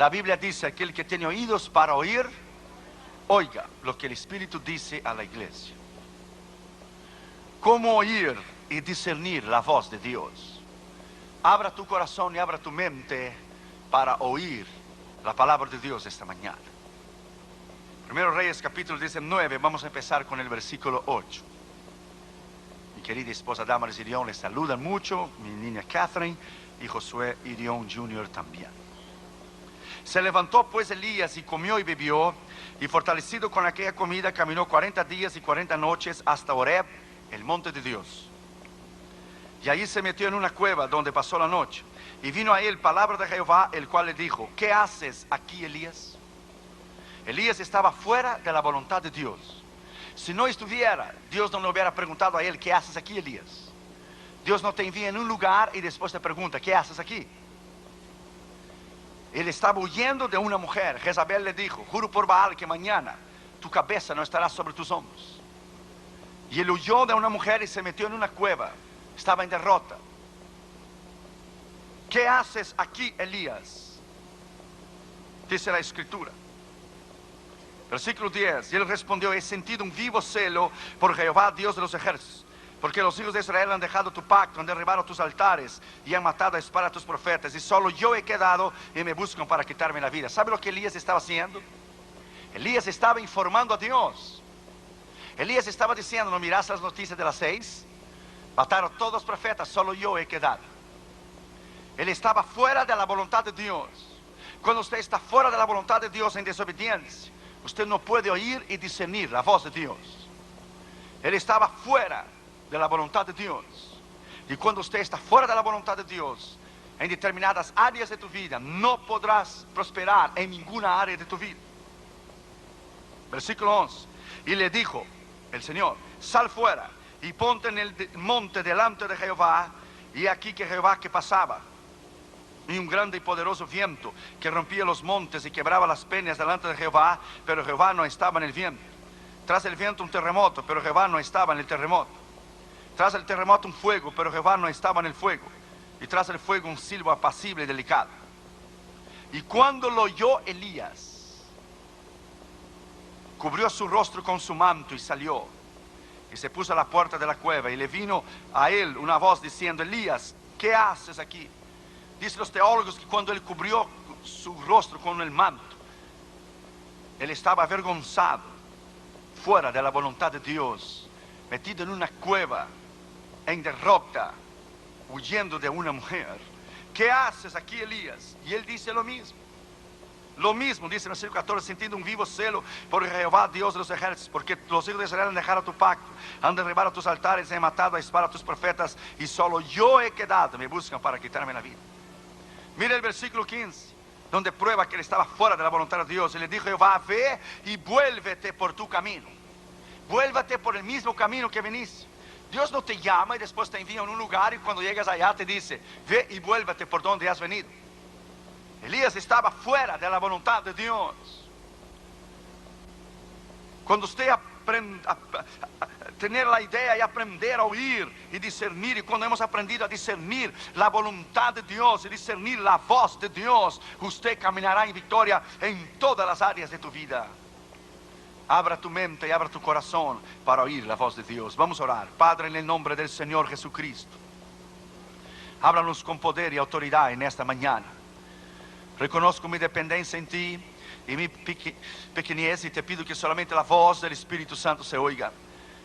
La Biblia dice: aquel que tiene oídos para oír, oiga lo que el Espíritu dice a la iglesia. ¿Cómo oír y discernir la voz de Dios? Abra tu corazón y abra tu mente para oír la palabra de Dios esta mañana. Primero Reyes capítulo 19, vamos a empezar con el versículo 8. Mi querida esposa Damaris Irión les saludan mucho, mi niña Catherine y Josué Irión Jr. también. Se levantó pues Elías y comió y bebió, y fortalecido con aquella comida caminó 40 días y 40 noches hasta Horeb, el monte de Dios. Y allí se metió en una cueva donde pasó la noche. Y vino a él palabra de Jehová, el cual le dijo: ¿qué haces aquí, Elías? Elías estaba fuera de la voluntad de Dios. Si no estuviera, Dios no le hubiera preguntado a él: ¿qué haces aquí, Elías? Dios no te envía en un lugar y después te pregunta: ¿qué haces aquí? Él estaba huyendo de una mujer. Jezabel le dijo: juro por Baal que mañana tu cabeza no estará sobre tus hombros. Y él huyó de una mujer y se metió en una cueva. Estaba en derrota. ¿Qué haces aquí, Elías? Dice la escritura. Versículo 10. Y él respondió: he sentido un vivo celo por Jehová, Dios de los ejércitos, porque los hijos de Israel han dejado tu pacto, han derribado tus altares y han matado a espada a tus profetas, y solo yo he quedado y me buscan para quitarme la vida. ¿Sabe lo que Elías estaba haciendo? Elías estaba informando a Dios. Elías estaba diciendo: ¿no miras las noticias de las 6? Mataron todos los profetas, solo yo he quedado. Él estaba fuera de la voluntad de Dios. Cuando usted está fuera de la voluntad de Dios en desobediencia, usted no puede oír y discernir la voz de Dios. Él estaba fuera de la voluntad de Dios. Y cuando usted está fuera de la voluntad de Dios, en determinadas áreas de tu vida, no podrás prosperar en ninguna área de tu vida. Versículo 11. Y le dijo el Señor: sal fuera y ponte en el monte delante de Jehová. Y aquí que Jehová que pasaba, y un grande y poderoso viento que rompía los montes y quebraba las peñas delante de Jehová, pero Jehová no estaba en el viento. Tras el viento un terremoto, pero Jehová no estaba en el terremoto. Tras el terremoto un fuego, pero Jehová no estaba en el fuego. Y tras el fuego un silbo apacible y delicado. Y cuando lo oyó Elías, cubrió su rostro con su manto y salió. Y se puso a la puerta de la cueva, y le vino a él una voz diciendo: Elías, ¿qué haces aquí? Dicen los teólogos que cuando él cubrió su rostro con el manto, él estaba avergonzado, fuera de la voluntad de Dios, metido en una cueva, en derrota, huyendo de una mujer. ¿Qué haces aquí, Elías? Y él dice lo mismo. Lo mismo dice en el versículo 14: sentido un vivo celo por Jehová, Dios de los ejércitos, porque los hijos de Israel han dejado tu pacto, han derribado tus altares, han matado a espada a tus profetas, y solo yo he quedado, me buscan para quitarme la vida. Mira el versículo 15, donde prueba que él estaba fuera de la voluntad de Dios. Y le dijo Jehová: ve y vuélvete por tu camino. Vuélvete por el mismo camino que viniste. Dios no te llama y después te envía en un lugar, y cuando llegas allá te dice: ve y vuélvete por donde has venido. Elías estaba fuera de la voluntad de Dios. Cuando usted aprende a tener la idea y aprender a oír y discernir, y cuando hemos aprendido a discernir la voluntad de Dios y discernir la voz de Dios, usted caminará en victoria en todas las áreas de tu vida. Abra tu mente y abra tu corazón para oír la voz de Dios. Vamos a orar. Padre, en el nombre del Señor Jesucristo, háblanos con poder y autoridad en esta mañana. Reconozco mi dependencia en ti y mi pequeñez, y te pido que solamente la voz del Espíritu Santo se oiga,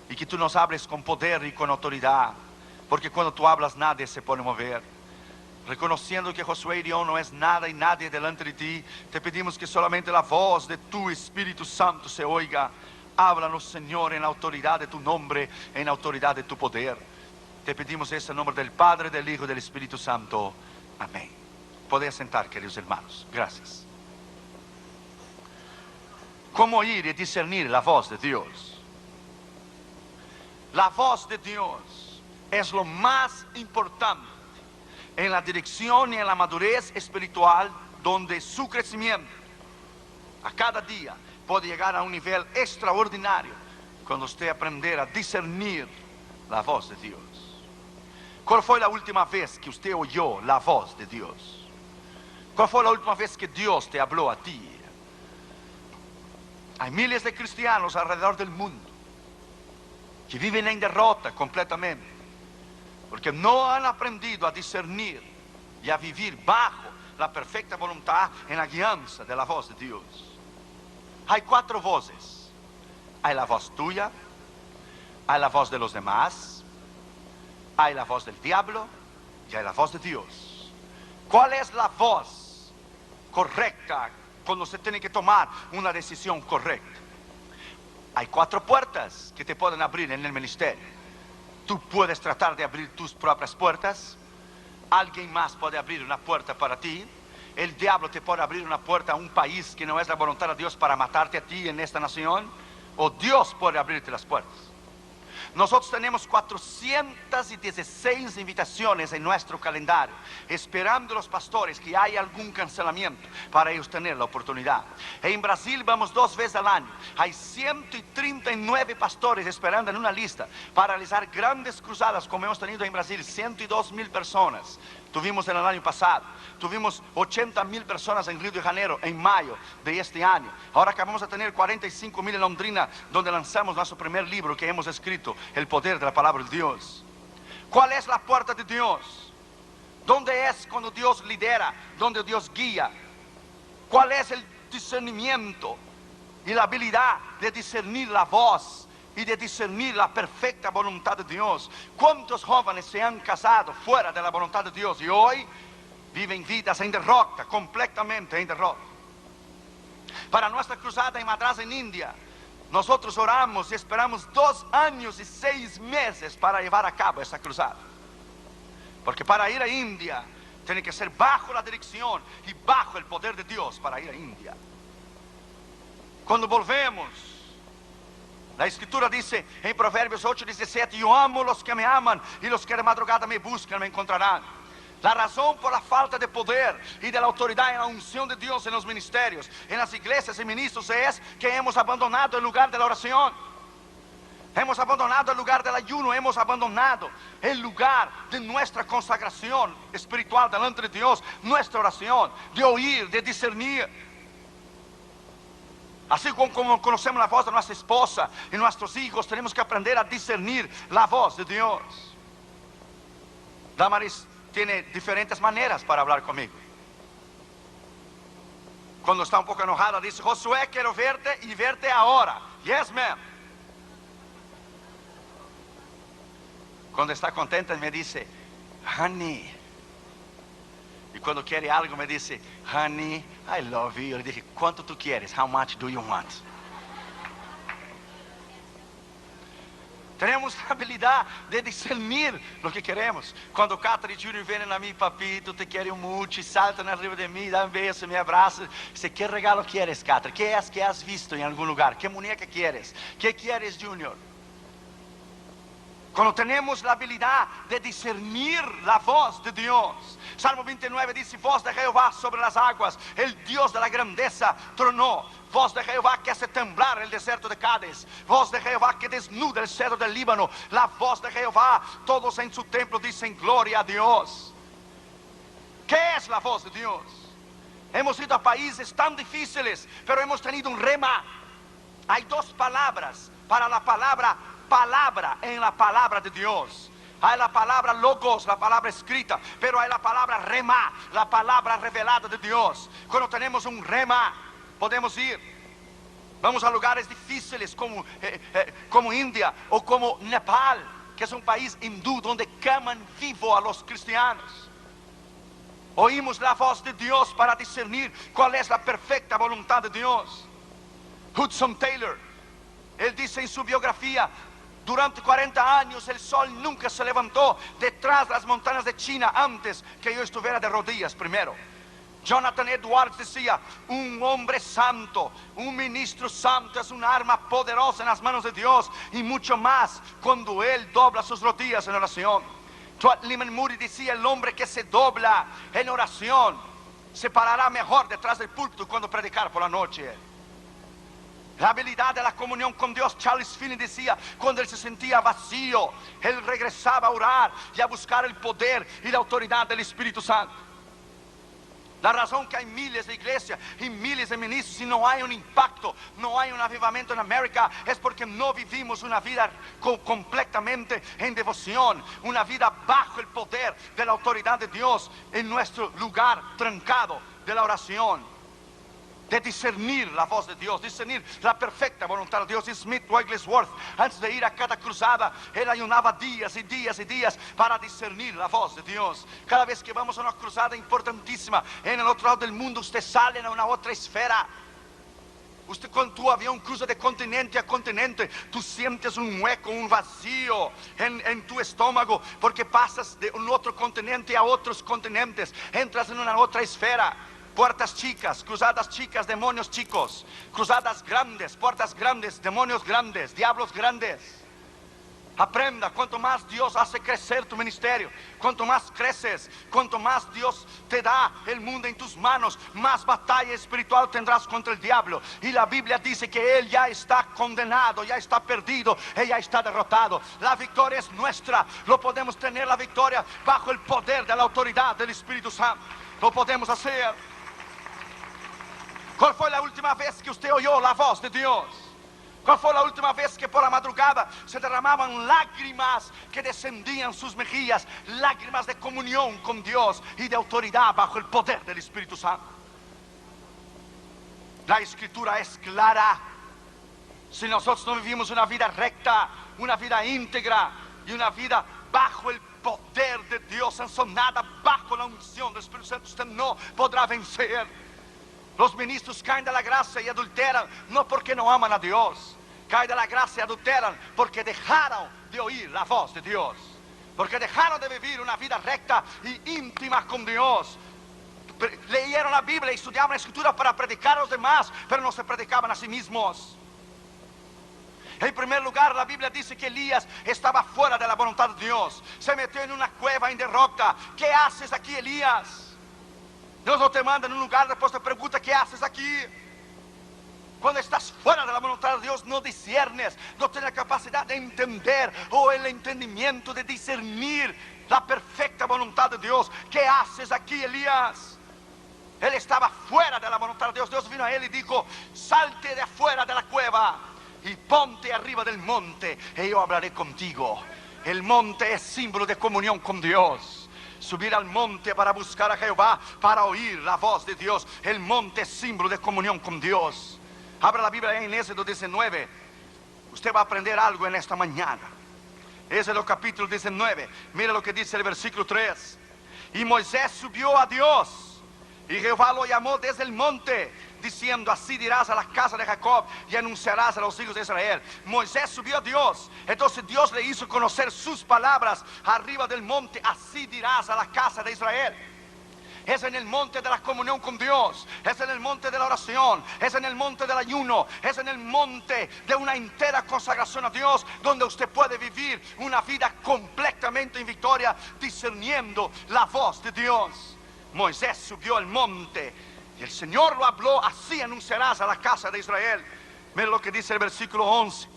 y que tú nos hables con poder y con autoridad, porque cuando tú hablas nadie se puede mover. Reconociendo que Josué Irión no es nada y nadie delante de ti, te pedimos que solamente la voz de tu Espíritu Santo se oiga. Háblanos, Señor, en la autoridad de tu nombre, en la autoridad de tu poder. Te pedimos eso en nombre del Padre, del Hijo y del Espíritu Santo. Amén. Podéis sentar, queridos hermanos. Gracias. ¿Cómo oír y discernir la voz de Dios? La voz de Dios es lo más importante en la dirección y en la madurez espiritual, donde su crecimiento a cada día puede llegar a un nivel extraordinario cuando usted aprender a discernir la voz de Dios. ¿Cuál fue la última vez que usted oyó la voz de Dios? ¿Cuál fue la última vez que Dios te habló a ti? Hay miles de cristianos alrededor del mundo que viven en derrota completamente, porque no han aprendido a discernir y a vivir bajo la perfecta voluntad en la guianza de la voz de Dios. Hay 4 voces. Hay la voz tuya, hay la voz de los demás, hay la voz del diablo y hay la voz de Dios. ¿Cuál es la voz correcta cuando se tiene que tomar una decisión correcta? Hay 4 puertas que te pueden abrir en el ministerio. Tú puedes tratar de abrir tus propias puertas. Alguien más puede abrir una puerta para ti. El diablo te puede abrir una puerta a un país que no es la voluntad de Dios para matarte a ti en esta nación. O Dios puede abrirte las puertas. Nosotros tenemos 416 invitaciones en nuestro calendario, esperando los pastores que haya algún cancelamiento para ellos tener la oportunidad. En Brasil vamos 2 veces al año. Hay 139 pastores esperando en una lista para realizar grandes cruzadas como hemos tenido en Brasil, 102,000 personas. Tuvimos en el año pasado, tuvimos 80,000 personas en Río de Janeiro en mayo de este año. Ahora acabamos de tener 45,000 en Londrina, donde lanzamos nuestro primer libro que hemos escrito, El poder de la palabra de Dios. ¿Cuál es la puerta de Dios? ¿Dónde es cuando Dios lidera? ¿Dónde Dios guía? ¿Cuál es el discernimiento y la habilidad de discernir la voz y de discernir la perfecta voluntad de Dios? ¿Cuántos jóvenes se han casado fuera de la voluntad de Dios y hoy viven vidas en derrota, completamente en derrota? Para nuestra cruzada en Madras, en India, nosotros oramos y esperamos 2 años y 6 meses para llevar a cabo esa cruzada. Porque para ir a India tiene que ser bajo la dirección y bajo el poder de Dios para ir a India. Cuando volvemos, la escritura dice en Proverbios 8:17: yo amo los que me aman, y los que de madrugada me buscan me encontrarán. La razón por la falta de poder y de la autoridad en la unción de Dios en los ministerios, en las iglesias y ministros, es que hemos abandonado el lugar de la oración. Hemos abandonado el lugar del ayuno, hemos abandonado el lugar de nuestra consagración espiritual delante de Dios, nuestra oración, de oír, de discernir. Así como conocemos la voz de nuestra esposa y nuestros hijos, tenemos que aprender a discernir la voz de Dios. Damaris tiene diferentes maneras para hablar conmigo. Cuando está un poco enojada, dice: Josué, quiero verte y verte ahora. Yes, ma'am. Cuando está contenta me dice: honey. Y cuando quiere algo me dice: honey, I love you. Yo le dije: ¿cuánto tú quieres? How much do you want? Tenemos la habilidad de discernir lo que queremos. Cuando Catherine Jr. vienen a mí: papito, te quiero mucho, y saltan arriba de mí, dan un beso, me abrazan. Dice: ¿qué regalo quieres, Catherine? ¿Qué es que has visto en algún lugar? ¿Qué muñeca quieres? ¿Qué quieres, Junior? Cuando tenemos la habilidad de discernir la voz de Dios. Salmo 29 dice: voz de Jehová sobre las aguas, el Dios de la grandeza tronó. Voz de Jehová que hace temblar el desierto de Cádiz. Voz de Jehová que desnuda el cedro del Líbano. La voz de Jehová, todos en su templo dicen: gloria a Dios. ¿Qué es la voz de Dios? Hemos ido a países tan difíciles, pero hemos tenido un rema. Hay 2 palabras para la palabra en la palabra de Dios. Hay la palabra logos, la palabra escrita, pero hay la palabra rema, la palabra revelada de Dios. Cuando tenemos un rema, podemos ir. Vamos a lugares difíciles como India o como Nepal, que es un país hindú donde queman vivo a los cristianos. Oímos la voz de Dios para discernir cuál es la perfecta voluntad de Dios. Hudson Taylor, él dice en su biografía: durante 40 años el sol nunca se levantó detrás de las montañas de China antes que yo estuviera de rodillas primero. Jonathan Edwards decía: un hombre santo, un ministro santo es un arma poderosa en las manos de Dios, y mucho más cuando él dobla sus rodillas en oración. Lyman Moody decía: el hombre que se dobla en oración se parará mejor detrás del púlpito cuando predicar por la noche. La habilidad de la comunión con Dios. Charles Finney decía: cuando él se sentía vacío, él regresaba a orar y a buscar el poder y la autoridad del Espíritu Santo. La razón que hay miles de iglesias y miles de ministros y no hay un impacto, no hay un avivamiento en América, es porque no vivimos una vida completamente en devoción, una vida bajo el poder de la autoridad de Dios en nuestro lugar trancado de la oración, de discernir la voz de Dios, discernir la perfecta voluntad de Dios. Y Smith Wigglesworth, antes de ir a cada cruzada, él ayunaba días y días y días para discernir la voz de Dios. Cada vez que vamos a una cruzada importantísima en el otro lado del mundo, usted sale a una otra esfera. Usted, cuando tu avión cruza de continente a continente, tú sientes un hueco, un vacío en tu estómago, porque pasas de un otro continente a otros continentes, entras en una otra esfera. Puertas chicas, cruzadas chicas, demonios chicos. Cruzadas grandes, puertas grandes, demonios grandes, diablos grandes. Aprenda, cuanto más Dios hace crecer tu ministerio, cuanto más creces, cuanto más Dios te da el mundo en tus manos, más batalla espiritual tendrás contra el diablo. Y la Biblia dice que él ya está condenado, ya está perdido, él ya está derrotado. La victoria es nuestra, lo podemos tener la victoria bajo el poder de la autoridad del Espíritu Santo. Lo podemos hacer. ¿Cuál fue la última vez que usted oyó la voz de Dios? ¿Cuál fue la última vez que por la madrugada se derramaban lágrimas que descendían sus mejillas? Lágrimas de comunión con Dios y de autoridad bajo el poder del Espíritu Santo. La Escritura es clara. Si nosotros no vivimos una vida recta, una vida íntegra y una vida bajo el poder de Dios, sazonada bajo la unción del Espíritu Santo, usted no podrá vencer. Los ministros caen de la gracia y adulteran, no porque no aman a Dios. Caen de la gracia y adulteran porque dejaron de oír la voz de Dios, porque dejaron de vivir una vida recta y íntima con Dios. Leyeron la Biblia y estudiaban la Escritura para predicar a los demás, pero no se predicaban a sí mismos. En primer lugar, la Biblia dice que Elías estaba fuera de la voluntad de Dios. Se metió en una cueva en derrota. ¿Qué haces aquí, Elías? Dios no te manda en un lugar, después te pregunta ¿qué haces aquí? Cuando estás fuera de la voluntad de Dios, no discernes, no tienes la capacidad de entender o el entendimiento de discernir la perfecta voluntad de Dios. ¿Qué haces aquí, Elías? Él estaba fuera de la voluntad de Dios. Dios vino a él y dijo: salte de afuera de la cueva y ponte arriba del monte y yo hablaré contigo. El monte es símbolo de comunión con Dios. Subir al monte para buscar a Jehová, para oír la voz de Dios. El monte es símbolo de comunión con Dios. Abra la Biblia en Éxodo 19. Usted va a aprender algo en esta mañana. Éxodo capítulo 19. Mira lo que dice el versículo 3. Y Moisés subió a Dios, y Jehová lo llamó desde el monte, diciendo: así dirás a la casa de Jacob y anunciarás a los hijos de Israel. Moisés subió a Dios, entonces Dios le hizo conocer sus palabras arriba del monte. Así dirás a la casa de Israel. Es en el monte de la comunión con Dios, es en el monte de la oración, es en el monte del ayuno, es en el monte de una entera consagración a Dios, donde usted puede vivir una vida completamente en victoria, discerniendo la voz de Dios. Moisés subió al monte y el Señor lo habló: así anunciarás a la casa de Israel. Mira lo que dice el versículo 11.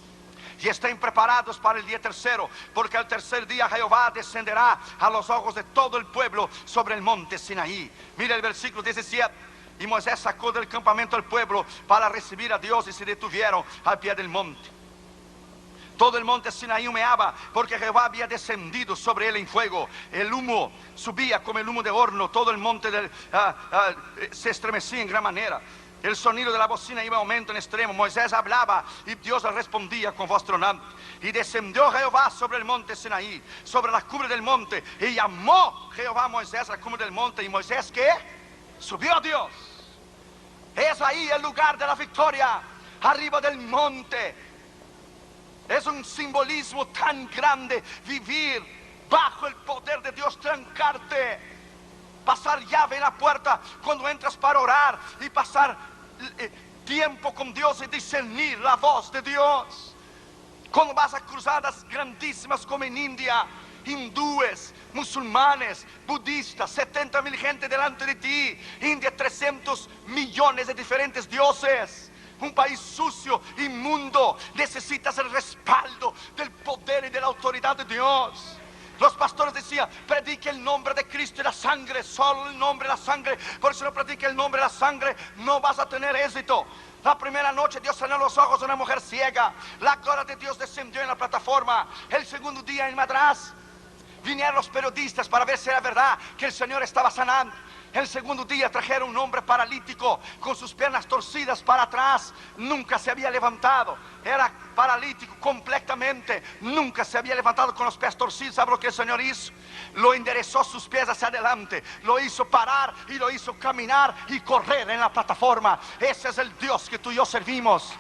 Y estén preparados para el día tercero, porque al tercer día Jehová descenderá a los ojos de todo el pueblo sobre el monte Sinaí. Mira el versículo 17. Y Moisés sacó del campamento al pueblo para recibir a Dios, y se detuvieron al pie del monte. Todo el monte Sinaí humeaba, porque Jehová había descendido sobre él en fuego. El humo subía como el humo de horno. Todo el monte se estremecía en gran manera. El sonido de la bocina iba en aumento en extremo. Moisés hablaba y Dios le respondía con voz tronante. Y descendió Jehová sobre el monte Sinaí, sobre la cumbre del monte, y llamó Jehová a Moisés a la cumbre del monte. Y Moisés, ¿qué? Subió a Dios. Es ahí el lugar de la victoria, arriba del monte. Es un simbolismo tan grande vivir bajo el poder de Dios, trancarte, pasar llave en la puerta cuando entras para orar y pasar tiempo con Dios y discernir la voz de Dios. Cuando vas a cruzadas grandísimas como en India, hindúes, musulmanes, budistas, 70,000 gente delante de ti. India, 300 millones de diferentes dioses. Un país sucio, inmundo. Necesitas el respaldo del poder y de la autoridad de Dios. Los pastores decían, predique el nombre de Cristo y la sangre, solo el nombre y la sangre. Por si no predica el nombre y la sangre, no vas a tener éxito. La primera noche Dios sanó los ojos de una mujer ciega. La gloria de Dios descendió en la plataforma. El segundo día en Madras vinieron los periodistas para ver si era verdad que el Señor estaba sanando. El segundo día trajeron un hombre paralítico con sus piernas torcidas para atrás. Nunca se había levantado. Era paralítico completamente. Nunca se había levantado con los pies torcidos. ¿Sabe lo que el Señor hizo? Lo enderezó sus pies hacia adelante. Lo hizo parar y lo hizo caminar y correr en la plataforma. Ese es el Dios que tú y yo servimos.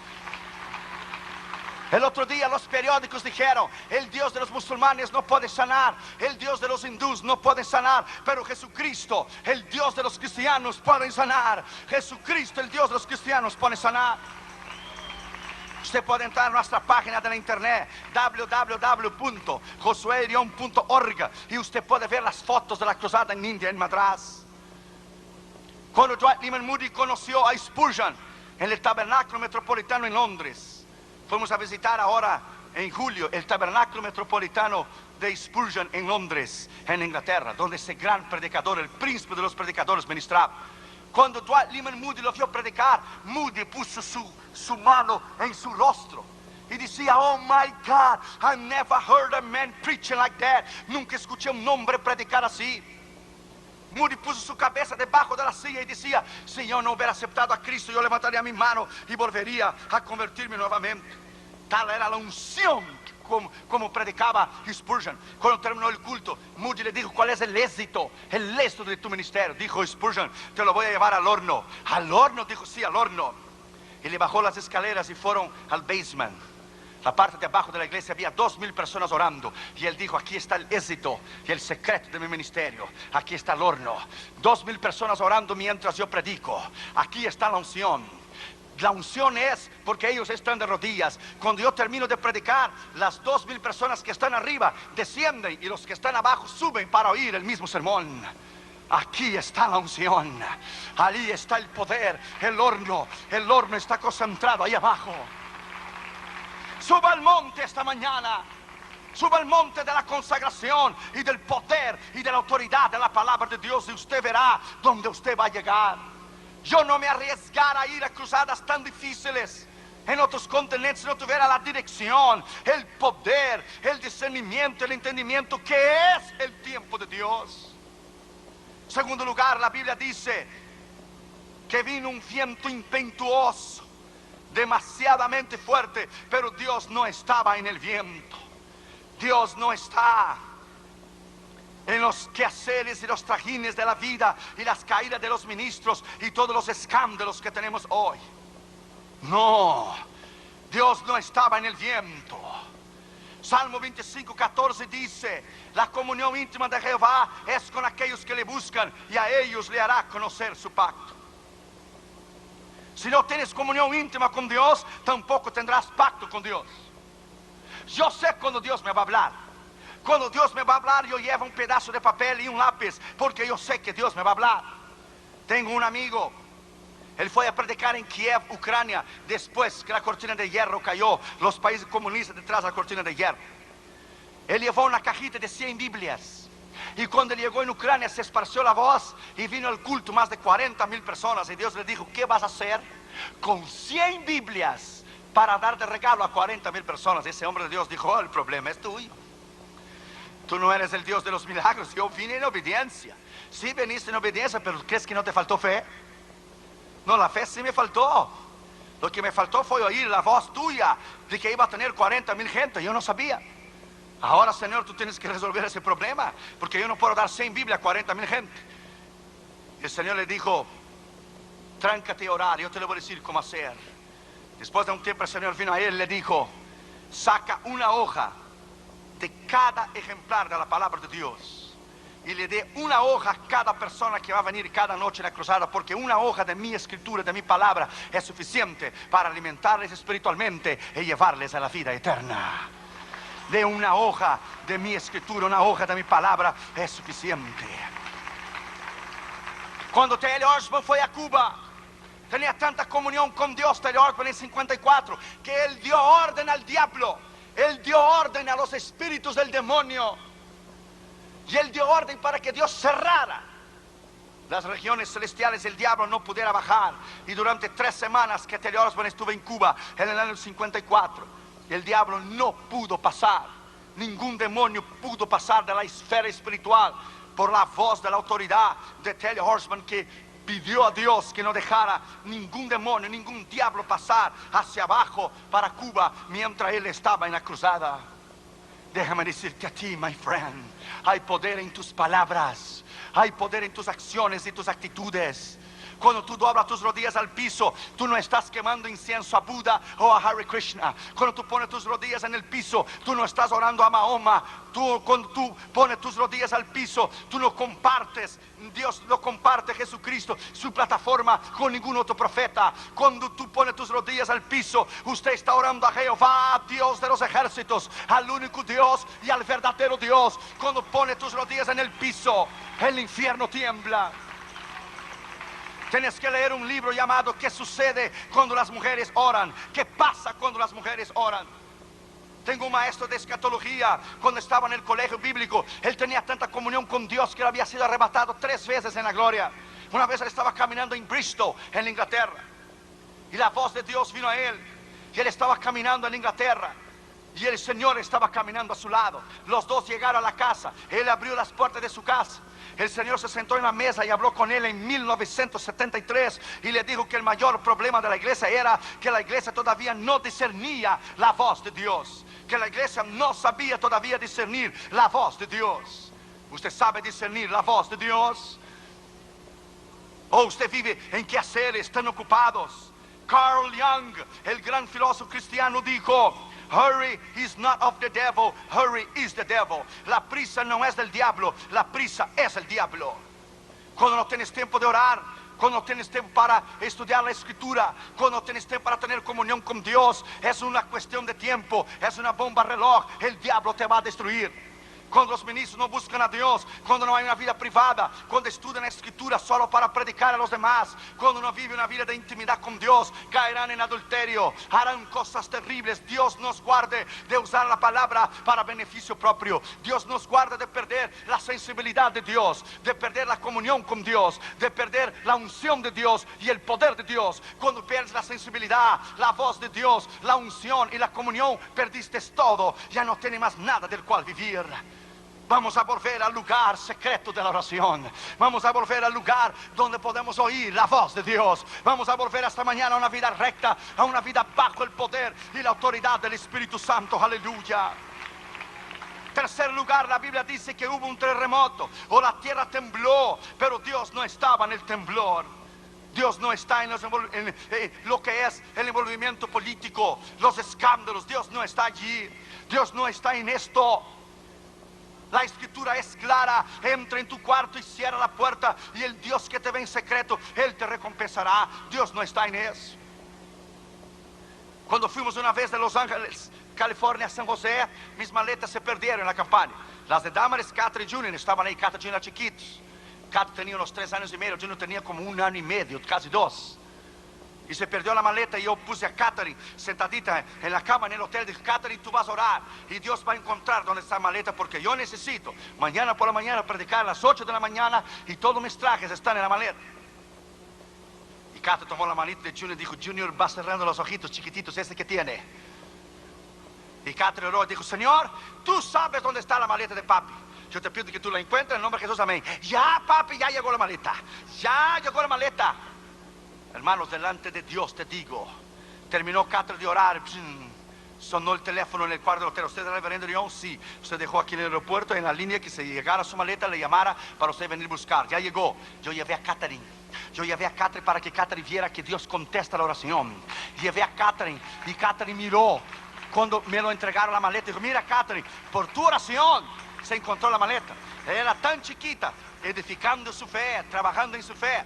El otro día los periódicos dijeron, el Dios de los musulmanes no puede sanar, el Dios de los hindúes no puede sanar, pero Jesucristo, el Dios de los cristianos, puede sanar. Jesucristo, el Dios de los cristianos, puede sanar. Usted puede entrar a nuestra página de la internet www.josuelion.org y usted puede ver las fotos de la cruzada en India, en Madras. Cuando Dwight Lyman Moody conoció a Spurgeon en el Tabernáculo Metropolitano en Londres, fuimos a visitar ahora en julio el Tabernáculo Metropolitano de Spurgeon en Londres, en Inglaterra, donde ese gran predicador, el príncipe de los predicadores, ministraba. Cuando Dwight Lyman Moody lo vio predicar, Moody puso su mano en su rostro y decía, oh my God, I never heard a man preaching like that. Nunca escuché un hombre predicar así. Moody puso su cabeza debajo de la silla y decía, si yo no hubiera aceptado a Cristo, yo levantaría mi mano y volvería a convertirme nuevamente. Tal era la unción como predicaba Spurgeon. Cuando terminó el culto, Moody le dijo, ¿cuál es el éxito de tu ministerio? Dijo Spurgeon, te lo voy a llevar al horno. ¿Al horno? Dijo, sí, al horno. Y le bajó las escaleras y fueron al basement. La parte de abajo de la iglesia había 2,000 personas orando. Y él dijo, aquí está el éxito y el secreto de mi ministerio. Aquí está el horno. 2,000 personas orando mientras yo predico. Aquí está la unción. La unción es porque ellos están de rodillas. Cuando yo termino de predicar, las 2,000 personas que están arriba descienden y los que están abajo suben para oír el mismo sermón. Aquí está la unción. Allí está el poder. El horno está concentrado ahí abajo. Suba al monte esta mañana. Suba al monte de la consagración y del poder y de la autoridad de la palabra de Dios y usted verá dónde usted va a llegar. Yo no me arriesgara a ir a cruzadas tan difíciles en otros continentes si no tuviera la dirección, el poder, el discernimiento, el entendimiento que es el tiempo de Dios. En segundo lugar, la Biblia dice que vino un viento impetuoso, demasiadamente fuerte, pero Dios no estaba en el viento. Dios no está en los quehaceres y los trajines de la vida y las caídas de los ministros y todos los escándalos que tenemos hoy. No, Dios no estaba en el viento. Salmo 25:14 dice, la comunión íntima de Jehová es con aquellos que le buscan y a ellos le hará conocer su pacto. Si no tienes comunión íntima con Dios, tampoco tendrás pacto con Dios. Yo sé cuando Dios me va a hablar. Cuando Dios me va a hablar, yo llevo un pedazo de papel y un lápiz, porque yo sé que Dios me va a hablar. Tengo un amigo, él fue a predicar en Kiev, Ucrania, después que la cortina de hierro cayó, los países comunistas detrás de la cortina de hierro. Él llevó una cajita de 100 Biblias. Y cuando llegó en Ucrania se esparció la voz y vino al culto más de 40,000 personas. Y Dios le dijo, ¿qué vas a hacer con 100 Biblias para dar de regalo a 40,000 personas? Ese hombre de Dios dijo, oh, el problema es tuyo. Tú no eres el Dios de los milagros. Yo vine en obediencia. Sí viniste en obediencia, pero ¿crees que no te faltó fe? No, la fe sí me faltó. Lo que me faltó fue oír la voz tuya de que iba a tener 40,000 gente. Yo no sabía. Ahora, Señor, tú tienes que resolver ese problema, porque yo no puedo dar 100 Biblias a 40,000 gente. El Señor le dijo, tráncate a orar, yo te lo voy a decir cómo hacer. Después de un tiempo el Señor vino a él y le dijo, saca una hoja de cada ejemplar de la palabra de Dios y le dé una hoja a cada persona que va a venir cada noche en la cruzada, porque una hoja de mi escritura, de mi palabra, es suficiente para alimentarles espiritualmente y llevarles a la vida eterna. De una hoja de mi escritura, una hoja de mi palabra es suficiente. Cuando T.L. Osborne fue a Cuba, tenía tanta comunión con Dios, T.L. Osborne en 54, que él dio orden al diablo. Él dio orden a los espíritus del demonio Y él dio orden para que Dios cerrara las regiones celestiales, el diablo no pudiera bajar. Y durante 3 semanas que Telly Osborne estuve en Cuba en el año 54, el diablo no pudo pasar. Ningún demonio pudo pasar de la esfera espiritual por la voz de la autoridad de Telly Osborne, que pidió a Dios que no dejara ningún demonio, ningún diablo pasar hacia abajo para Cuba mientras él estaba en la cruzada. Déjame decirte a ti, my friend, hay poder en tus palabras, hay poder en tus acciones y tus actitudes. Cuando tú doblas tus rodillas al piso, tú no estás quemando incienso a Buda o a Hare Krishna. Cuando tú pones tus rodillas en el piso, tú no estás orando a Mahoma. Cuando tú pones tus rodillas al piso, tú no compartes, Dios no comparte Jesucristo, su plataforma, con ningún otro profeta. Cuando tú pones tus rodillas al piso, usted está orando a Jehová, Dios de los ejércitos, al único Dios y al verdadero Dios. Cuando pones tus rodillas en el piso, el infierno tiembla. Tienes que leer un libro llamado ¿Qué sucede cuando las mujeres oran? ¿Qué pasa cuando las mujeres oran? Tengo un maestro de escatología. Cuando estaba en el colegio bíblico, él tenía tanta comunión con Dios que él había sido arrebatado 3 veces en la gloria. Una vez él estaba caminando en Bristol, en Inglaterra, y la voz de Dios vino a él. Y él estaba caminando en Inglaterra, y el Señor estaba caminando a su lado. Los dos llegaron a la casa. Él abrió las puertas de su casa. El Señor se sentó en la mesa y habló con él en 1973 y le dijo que el mayor problema de la iglesia era que la iglesia todavía no discernía la voz de Dios, que la iglesia no sabía todavía discernir la voz de Dios. ¿Usted sabe discernir la voz de Dios? ¿O usted vive en quehaceres tan ocupados? Carl Jung, el gran filósofo cristiano, dijo: hurry is not of the devil, hurry is the devil. La prisa no es del diablo, la prisa es el diablo. Cuando no tienes tiempo de orar, cuando no tienes tiempo para estudiar la escritura, cuando no tienes tiempo para tener comunión con Dios, es una cuestión de tiempo, es una bomba reloj. El diablo te va a destruir. Cuando los ministros no buscan a Dios, cuando no hay una vida privada, cuando estudian la escritura solo para predicar a los demás, cuando no vive una vida de intimidad con Dios, caerán en adulterio, harán cosas terribles. Dios nos guarde de usar la palabra para beneficio propio. Dios nos guarde de perder la sensibilidad de Dios, de perder la comunión con Dios, de perder la unción de Dios y el poder de Dios. Cuando pierdes la sensibilidad, la voz de Dios, la unción y la comunión, perdiste todo. Ya no tienes más nada del cual vivir. Vamos a volver al lugar secreto de la oración. Vamos a volver al lugar donde podemos oír la voz de Dios. Vamos a volver esta mañana a una vida recta, a una vida bajo el poder y la autoridad del Espíritu Santo. Aleluya. Tercer lugar, la Biblia dice que hubo un terremoto o la tierra tembló, pero Dios no estaba en el temblor. Dios no está en lo que es el envolvimiento político, los escándalos. Dios no está allí. Dios no está en esto. La escritura es clara: entra en tu cuarto y cierra la puerta, y el Dios que te ve en secreto, Él te recompensará. Dios no está en eso. Cuando fuimos una vez de Los Ángeles, California, a San José, mis maletas se perdieron en la campaña. Las de Damaris, Catherine y Junior estaban ahí. Catherine y Junior chiquitos. Catherine tenía unos 3 años y medio, Junior tenía como 1 año y medio, casi 2. Y se perdió la maleta, y yo puse a Catherine sentadita en la cama en el hotel. Dije: Catherine, tú vas a orar y Dios va a encontrar dónde está la maleta, porque yo necesito mañana por la mañana predicar a las 8 de la mañana y todos mis trajes están en la maleta. Y Catherine tomó la maleta de Junior y dijo: Junior, va cerrando los ojitos chiquititos, ese que tiene. Y Catherine oró y dijo: Señor, tú sabes dónde está la maleta de papi. Yo te pido que tú la encuentres en el nombre de Jesús, amén. Ya, papi, ya llegó la maleta. Ya llegó la maleta. Hermanos, delante de Dios te digo, terminó Catherine de orar, sonó el teléfono en el cuarto del hotel. ¿Usted es el reverendo León? Sí. Usted dejó aquí en el aeropuerto, en la línea, que se llegara su maleta, le llamara para usted venir a buscar. Ya llegó. Yo llevé a Catherine. Yo llevé a Catherine para que Catherine viera que Dios contesta la oración. Llevé a Catherine y Catherine miró. Cuando me lo entregaron la maleta, dijo: mira, Catherine, por tu oración se encontró la maleta. Ella era tan chiquita, edificando su fe, trabajando en su fe.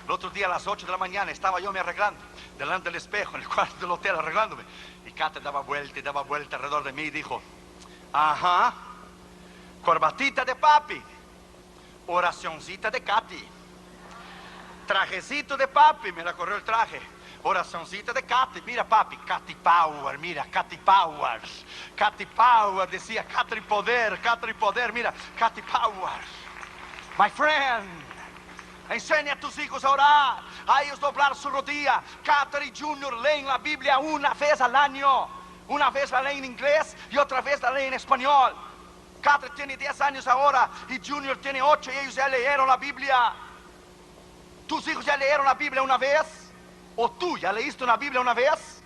El otro día a las 8 de la mañana estaba yo me arreglando delante del espejo en el cuarto del hotel, arreglándome. Y Catherine daba vuelta y daba vuelta alrededor de mí y dijo: ajá, corbatita de papi, oracioncita de Katy. trajecito de papi, me la corrió el traje. Oracioncita de Katy, mira papi, Katy Power, mira, Katy Power. Katy Power, decía Katy Poder, mira, Katy Power. My friend, enseña a tus hijos a orar, a ellos doblar su rodilla. Katherine Jr. leen la Biblia una vez al año. Una vez la leen en inglés y otra vez la leen en español. Katherine tiene 10 años ahora y Junior tiene 8 y ellos ya leyeron la Biblia. ¿Tus hijos ya leyeron la Biblia una vez? ¿O tú ya leíste una Biblia una vez?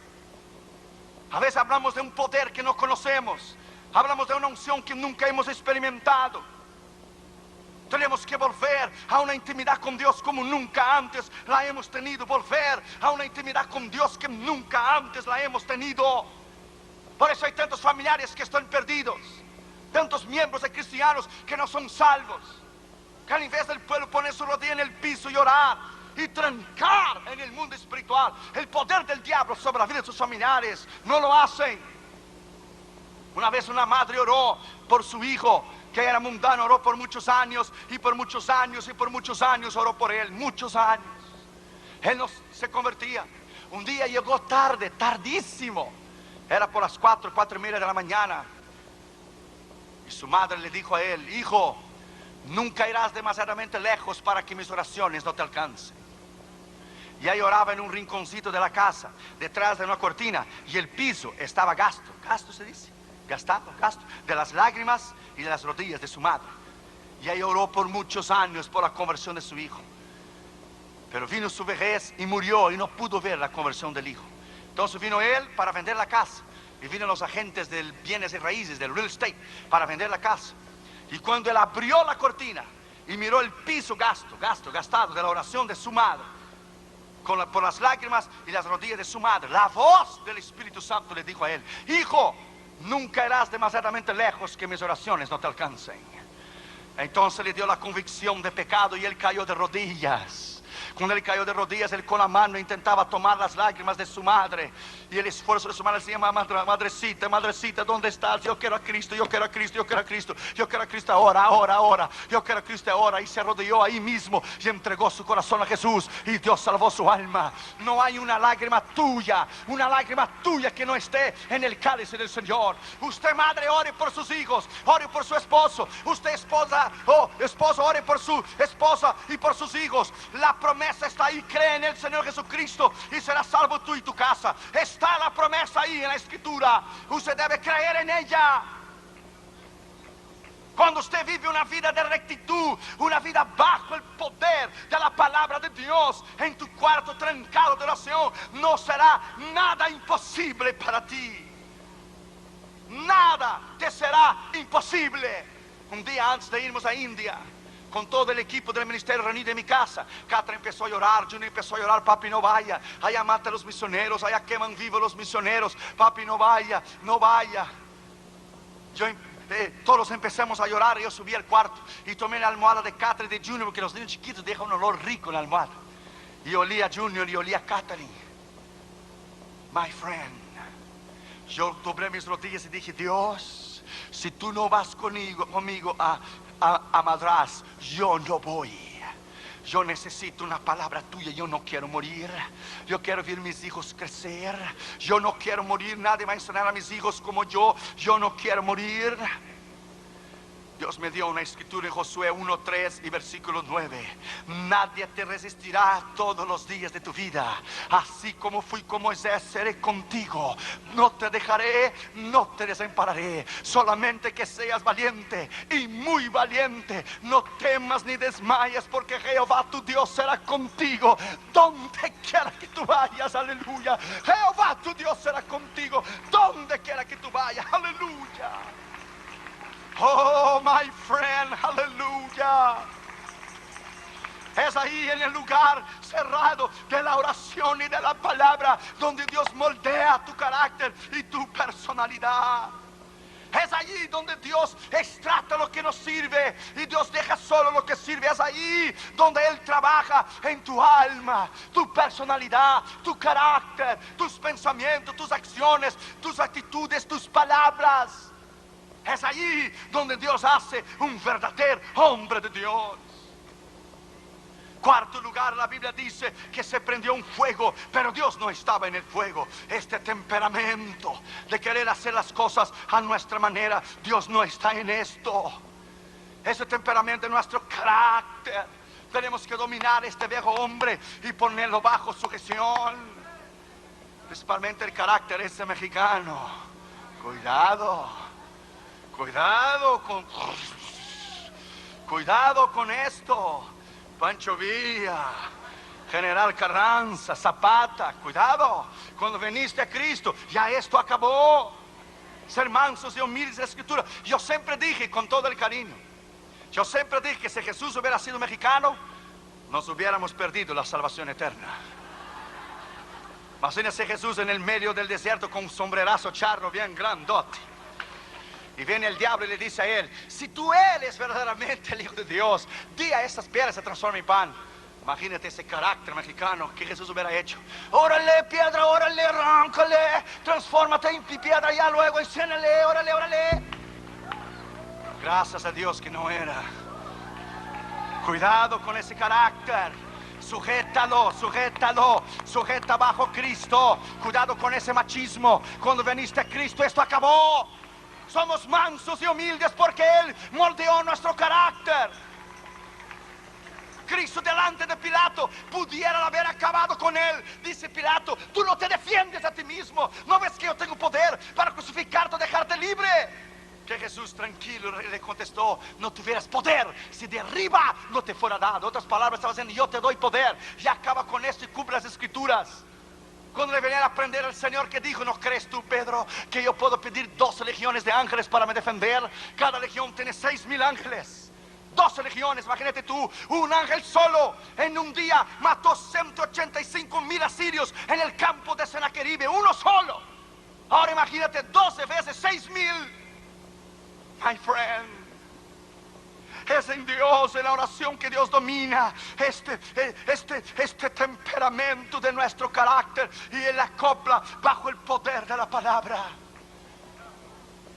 A veces hablamos de un poder que no conocemos. Hablamos de una unción que nunca hemos experimentado. Tenemos que volver a una intimidad con Dios como nunca antes la hemos tenido. Volver a una intimidad con Dios que nunca antes la hemos tenido. Por eso hay tantos familiares que están perdidos. Tantos miembros de cristianos que no son salvos. Que en vez del pueblo poner su rodilla en el piso y orar y trancar en el mundo espiritual el poder del diablo sobre la vida de sus familiares, no lo hacen. Una vez una madre oró por su hijo que era mundano, oró por muchos años y por muchos años y por muchos años oró por él, muchos años. Él no se convertía. Un día llegó tarde, tardísimo, era por las 4:30 de la mañana, y su madre le dijo a él: hijo, nunca irás demasiadamente lejos para que mis oraciones no te alcancen. Y ahí oraba en un rinconcito de la casa, detrás de una cortina, y el piso estaba gasto se dice, gasto, de las lágrimas y de las rodillas de su madre. Y ahí oró por muchos años por la conversión de su hijo. Pero vino su vejez y murió y no pudo ver la conversión del hijo. Entonces vino él para vender la casa, y vino los agentes del bienes y raíces, del real estate, para vender la casa. Y cuando él abrió la cortina y miró el piso gastado de la oración de su madre, por las lágrimas y las rodillas de su madre, la voz del Espíritu Santo le dijo a él: hijo, nunca irás demasiadamente lejos que mis oraciones no te alcancen. Entonces le dio la convicción de pecado y él cayó de rodillas. Cuando él cayó de rodillas, él con la mano intentaba tomar las lágrimas de su madre, y el esfuerzo de su madre decía: madrecita, ¿dónde estás? Yo quiero a Cristo, yo quiero a Cristo, yo quiero a Cristo, yo quiero a Cristo ahora, yo quiero a Cristo ahora. Y se arrodilló ahí mismo y entregó su corazón a Jesús, y Dios salvó su alma. No hay una lágrima tuya que no esté en el cáliz del Señor. Usted, madre, ore por sus hijos, ore por su esposo. Usted, esposa, esposo, ore por su esposa y por sus hijos. La promesa está ahí: cree en el Señor Jesucristo y serás salvo tú y tu casa. Está la promesa ahí en la Escritura. Usted debe creer en ella. Cuando usted vive una vida de rectitud, una vida bajo el poder de la palabra de Dios, en tu cuarto trancado de oración, no será nada imposible para ti. Nada te será imposible. Un día antes de irnos a India, con todo el equipo del ministerio reunido en mi casa, Katherine empezó a llorar, Junior empezó a llorar: papi, no vaya, allá mata a los misioneros, allá queman vivos los misioneros, papi, no vaya. Todos empezamos a llorar. Yo subí al cuarto y tomé la almohada de Katherine y de Junior, porque los niños chiquitos dejan un olor rico en la almohada, y olía a Junior y olía a Katherine. My friend, yo doblé mis rodillas y dije: Dios, si tú no vas conmigo a Madrás, yo no voy. Yo necesito una palabra tuya. Yo no quiero morir. Yo quiero ver mis hijos crecer. Yo no quiero morir. Nadie va a enseñar a mis hijos como yo. Yo no quiero morir. Dios me dio una escritura en Josué 1:3 y versículo 9. Nadie te resistirá todos los días de tu vida. Así como fui con Moisés, seré contigo. No te dejaré, no te desampararé. Solamente que seas valiente y muy valiente. No temas ni desmayes, porque Jehová tu Dios será contigo donde quiera que tú vayas. Aleluya. Jehová tu Dios será contigo donde quiera que tú vayas. Aleluya. Oh, my friend, aleluya. Es ahí, en el lugar cerrado de la oración y de la palabra, donde Dios moldea tu carácter y tu personalidad. Es allí donde Dios extracta lo que nos sirve y Dios deja solo lo que sirve. Es ahí donde Él trabaja en tu alma, tu personalidad, tu carácter, tus pensamientos, tus acciones, tus actitudes, tus palabras. Es allí donde Dios hace un verdadero hombre de Dios. Cuarto lugar, la Biblia dice que se prendió un fuego, pero Dios no estaba en el fuego. Este temperamento de querer hacer las cosas a nuestra manera, Dios no está en esto. Ese temperamento es nuestro carácter. Tenemos que dominar este viejo hombre y ponerlo bajo sujeción. Principalmente el carácter ese mexicano. Cuidado con esto. Pancho Villa, General Carranza, Zapata, cuidado. Cuando viniste a Cristo, ya esto acabó. Ser mansos y humildes de la Escritura. Yo siempre dije, con todo el cariño, yo siempre dije que si Jesús hubiera sido mexicano, nos hubiéramos perdido la salvación eterna. Imagínese Jesús en el medio del desierto con un sombrerazo charro bien grandote. Y viene el diablo y le dice a él: si tú eres verdaderamente el Hijo de Dios, di a estas piedras se transformen en pan. Imagínate ese carácter mexicano que Jesús hubiera hecho. Órale piedra, órale, arráncale, transfórmate en piedra ya luego, enciéndele, órale. Gracias a Dios que no era. Cuidado con ese carácter. Sujétalo, sujeta bajo Cristo. Cuidado con ese machismo. Cuando viniste a Cristo esto acabó. Somos mansos y humildes porque Él moldeó nuestro carácter. Cristo delante de Pilato pudiera haber acabado con él. Dice Pilato: tú no te defiendes a ti mismo. ¿No ves que yo tengo poder para crucificarte o dejarte libre? Que Jesús tranquilo le contestó: no tuvieras poder si de arriba no te fuera dado. Otras palabras, estaba diciendo: yo te doy poder. Ya acaba con esto y cumple las Escrituras. Cuando le venían a aprender al Señor, que dijo: ¿no crees tú, Pedro, que yo puedo pedir 12 legiones de ángeles para me defender? Cada legión tiene 6,000 ángeles. 12 legiones, imagínate tú, un ángel solo en un día mató 185,000 asirios en el campo de Sennaqueribe, uno solo. Ahora imagínate 12 veces 6,000. My friend, es en Dios, en la oración, que Dios domina este temperamento de nuestro carácter y Él acopla bajo el poder de la palabra.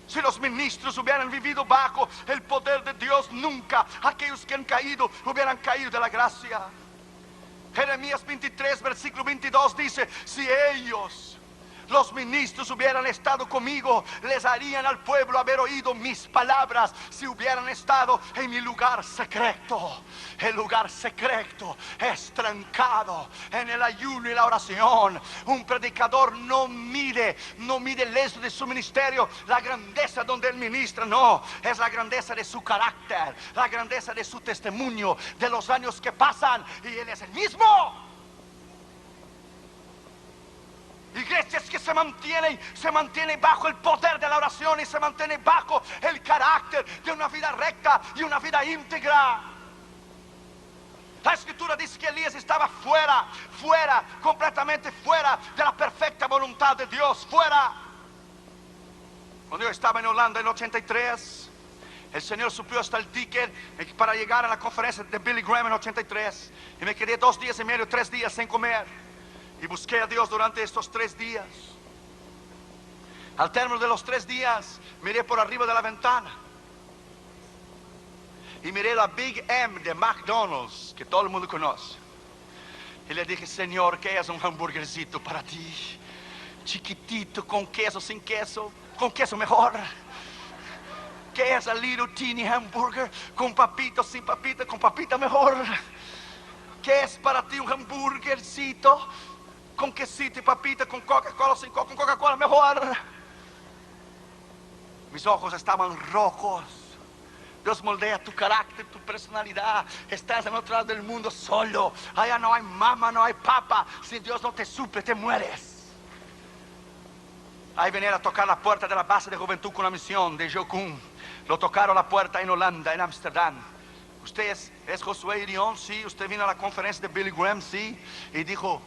Si los ministros hubieran vivido bajo el poder de Dios, nunca aquellos que han caído hubieran caído de la gracia. Jeremías 23, versículo 22 dice: si ellos, los ministros, hubieran estado conmigo, les harían al pueblo haber oído mis palabras. Si hubieran estado en mi lugar secreto. El lugar secreto es trancado en el ayuno y la oración. Un predicador no mide el éxito de su ministerio, la grandeza donde él ministra. No, es la grandeza de su carácter, la grandeza de su testimonio, de los años que pasan, y él es el mismo. Iglesias que se mantienen bajo el poder de la oración y se mantienen bajo el carácter de una vida recta y una vida íntegra. La Escritura dice que Elías estaba fuera, completamente fuera de la perfecta voluntad de Dios, fuera. Cuando yo estaba en Holanda en el 83, el Señor suplió hasta el ticket para llegar a la conferencia de Billy Graham en el 83, y me quedé 2 días y medio, 3 días sin comer. Y busqué a Dios durante estos 3 días. Al término de los 3 días, miré por arriba de la ventana y miré la Big M de McDonald's, que todo el mundo conoce. Y le dije: Señor, ¿qué es un hamburguercito para ti? Chiquitito, con queso, sin queso, con queso mejor. ¿Qué es a little teeny hamburger? Con papito, sin papita, con papita mejor. ¿Qué es para ti un hamburguercito? Con quesito y papita, con Coca-Cola, sin con Coca-Cola mejor. Mis ojos estaban rojos. Dios moldea tu carácter, tu personalidad. Estás en otro lado del mundo solo. Allá no hay mamá, no hay papá. Si Dios no te suple, te mueres. Ahí venían a tocar la puerta de la base de juventud con la misión de Jocum. Lo tocaron la puerta en Holanda, en Ámsterdam. Usted es Josué Irión, sí. Usted vino a la conferencia de Billy Graham, sí. Y dijo: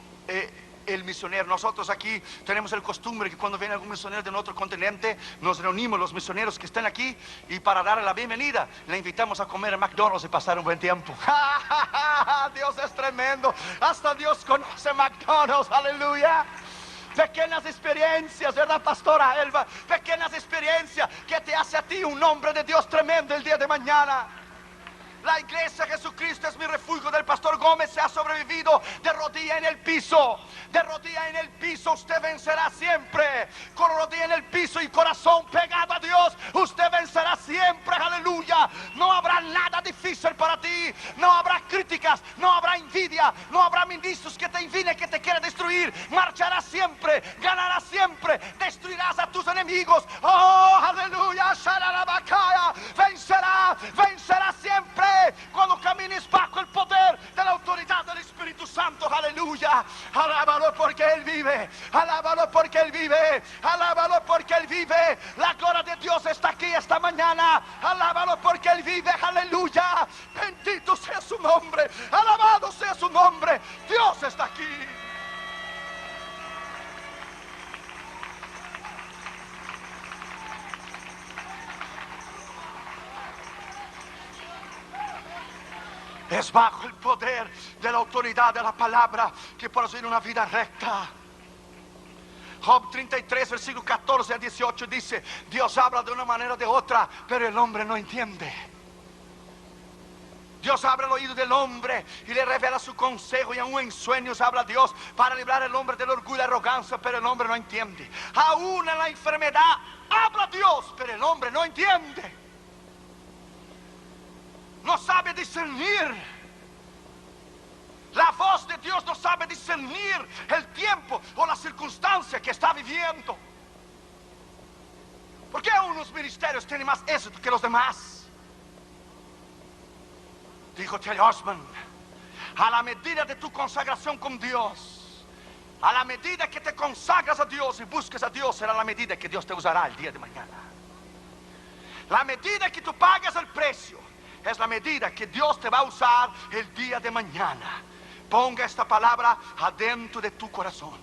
el misionero. Nosotros aquí tenemos el costumbre que cuando viene algún misionero de otro continente, nos reunimos los misioneros que están aquí, y para darle la bienvenida le invitamos a comer en McDonald's y pasar un buen tiempo. Dios es tremendo. Hasta Dios conoce McDonald's. Aleluya. Pequeñas experiencias, ¿verdad, pastora Elba? Pequeñas experiencias que te hace a ti un hombre de Dios tremendo el día de mañana. La iglesia Jesucristo es mi refugio del pastor Gómez se ha sobrevivido de rodilla en el piso. De rodilla en el piso usted vencerá siempre. Con rodilla en el piso y corazón pegado a Dios, usted vencerá siempre. Aleluya. No habrá nada difícil para ti. No habrá críticas, no habrá envidia, no habrá ministros que te envidien, que te quieran destruir. Marcharás siempre, ganarás siempre, destruirás a tus enemigos. Oh, aleluya. Vencerá, vencerá siempre cuando camines bajo el poder de la autoridad del Espíritu Santo. Aleluya. Alábalo porque Él vive. Alábalo porque Él vive. Alábalo porque Él vive. La gloria de Dios está aquí esta mañana. Alábalo porque Él vive. Aleluya. Bendito sea su nombre. Alabado sea su nombre. Dios está aquí. Es bajo el poder de la autoridad de la palabra que podemos vivir una vida recta. Job 33, versículo 14 a 18 dice: Dios habla de una manera o de otra, pero el hombre no entiende. Dios abre el oído del hombre y le revela su consejo, y aún en sueños habla Dios para librar al hombre del orgullo y la arrogancia, pero el hombre no entiende. Aún en la enfermedad habla Dios, pero el hombre no entiende. No sabe discernir. La voz de Dios no sabe discernir el tiempo o la circunstancia que está viviendo. ¿Por qué unos ministerios tienen más éxito que los demás? Dijo Terry Osman: a la medida de tu consagración con Dios, a la medida que te consagras a Dios y busques a Dios, será la medida que Dios te usará el día de mañana. La medida que tú pagas el precio es la medida que Dios te va a usar el día de mañana. Ponga esta palabra adentro de tu corazón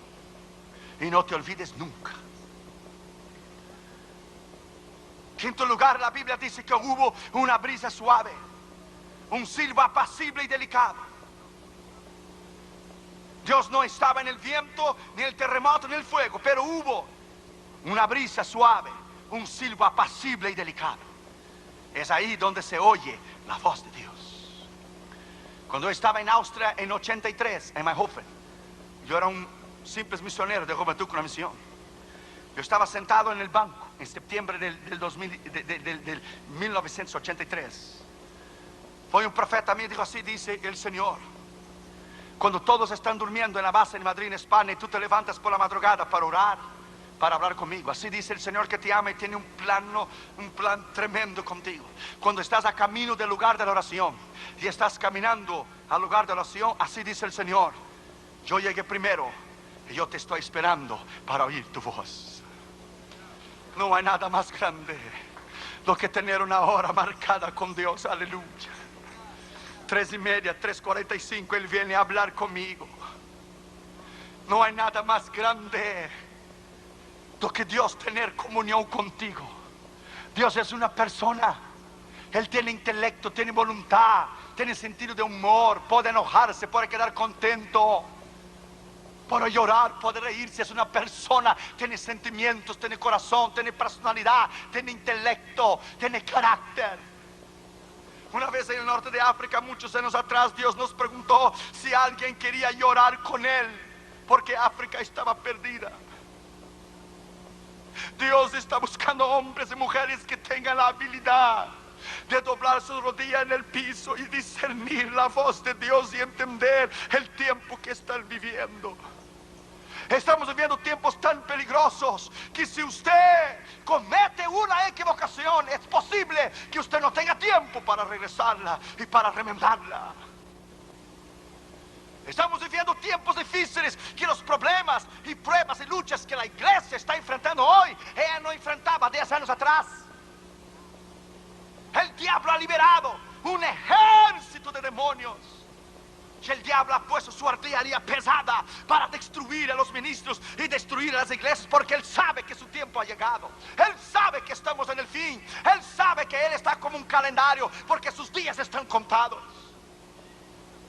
y no te olvides nunca. Quinto lugar, la Biblia dice que hubo una brisa suave, un silbo apacible y delicado. Dios no estaba en el viento, ni el terremoto, ni el fuego, pero hubo una brisa suave, un silbo apacible y delicado. Es ahí donde se oye la voz de Dios. Cuando yo estaba en Austria en 83, en Mayhofen, yo era un simple misionero de juventud con una misión. Yo estaba sentado en el banco en septiembre del 1983. Fue un profeta a mí y dijo: así dice el Señor: cuando todos están durmiendo en la base en Madrid, en España, y tú te levantas por la madrugada para orar, para hablar conmigo, así dice el Señor que te ama y tiene un plan tremendo contigo. Cuando estás a camino del lugar de la oración y estás caminando al lugar de la oración, así dice el Señor: yo llegué primero y yo te estoy esperando para oír tu voz. No hay nada más grande do que tener una hora marcada con Dios. Aleluya. 3:30, 3:45, Él viene a hablar conmigo. No hay nada más grande do que Dios tener comunión contigo. Dios es una persona. Él tiene intelecto, tiene voluntad, tiene sentido de humor, puede enojarse, puede quedar contento, puede llorar, puede reírse. Es una persona, tiene sentimientos, tiene corazón, tiene personalidad, tiene intelecto, tiene carácter. Una vez en el norte de África, muchos años atrás, Dios nos preguntó si alguien quería llorar con Él, porque África estaba perdida. Dios está buscando hombres y mujeres que tengan la habilidad de doblar sus rodillas en el piso y discernir la voz de Dios y entender el tiempo que están viviendo. Estamos viviendo tiempos tan peligrosos que si usted comete una equivocación, es posible que usted no tenga tiempo para regresarla y para remendarla. Estamos viviendo tiempos difíciles, que los problemas y pruebas y luchas que la iglesia está enfrentando hoy, ella no enfrentaba 10 años atrás. El diablo ha liberado un ejército de demonios, y el diablo ha puesto su artillería pesada para destruir a los ministros y destruir a las iglesias, porque él sabe que su tiempo ha llegado. Él sabe que estamos en el fin. Él sabe que él está como un calendario, porque sus días están contados.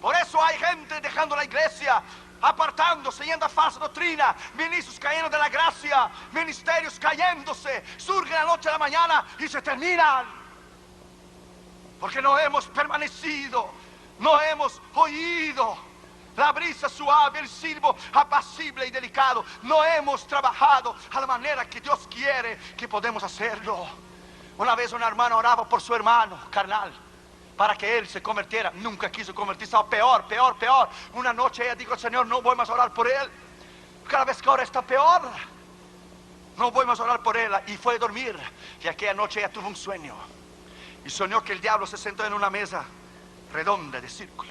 Por eso hay gente dejando la iglesia, apartándose, yendo a falsa doctrina, ministros cayendo de la gracia, ministerios cayéndose, surgen la noche a la mañana y se terminan. Porque no hemos permanecido, no hemos oído la brisa suave, el silbo apacible y delicado. No hemos trabajado a la manera que Dios quiere que podemos hacerlo. Una vez una hermana oraba por su hermano carnal para que él se convirtiera. Nunca quiso convertirse. Estaba peor, peor, peor. Una noche ella dijo: Señor, no voy más a orar por él. Cada vez que ahora está peor, no voy más a orar por él. Y fue a dormir. Y aquella noche ella tuvo un sueño. Y soñó que el diablo se sentó en una mesa redonda de círculo.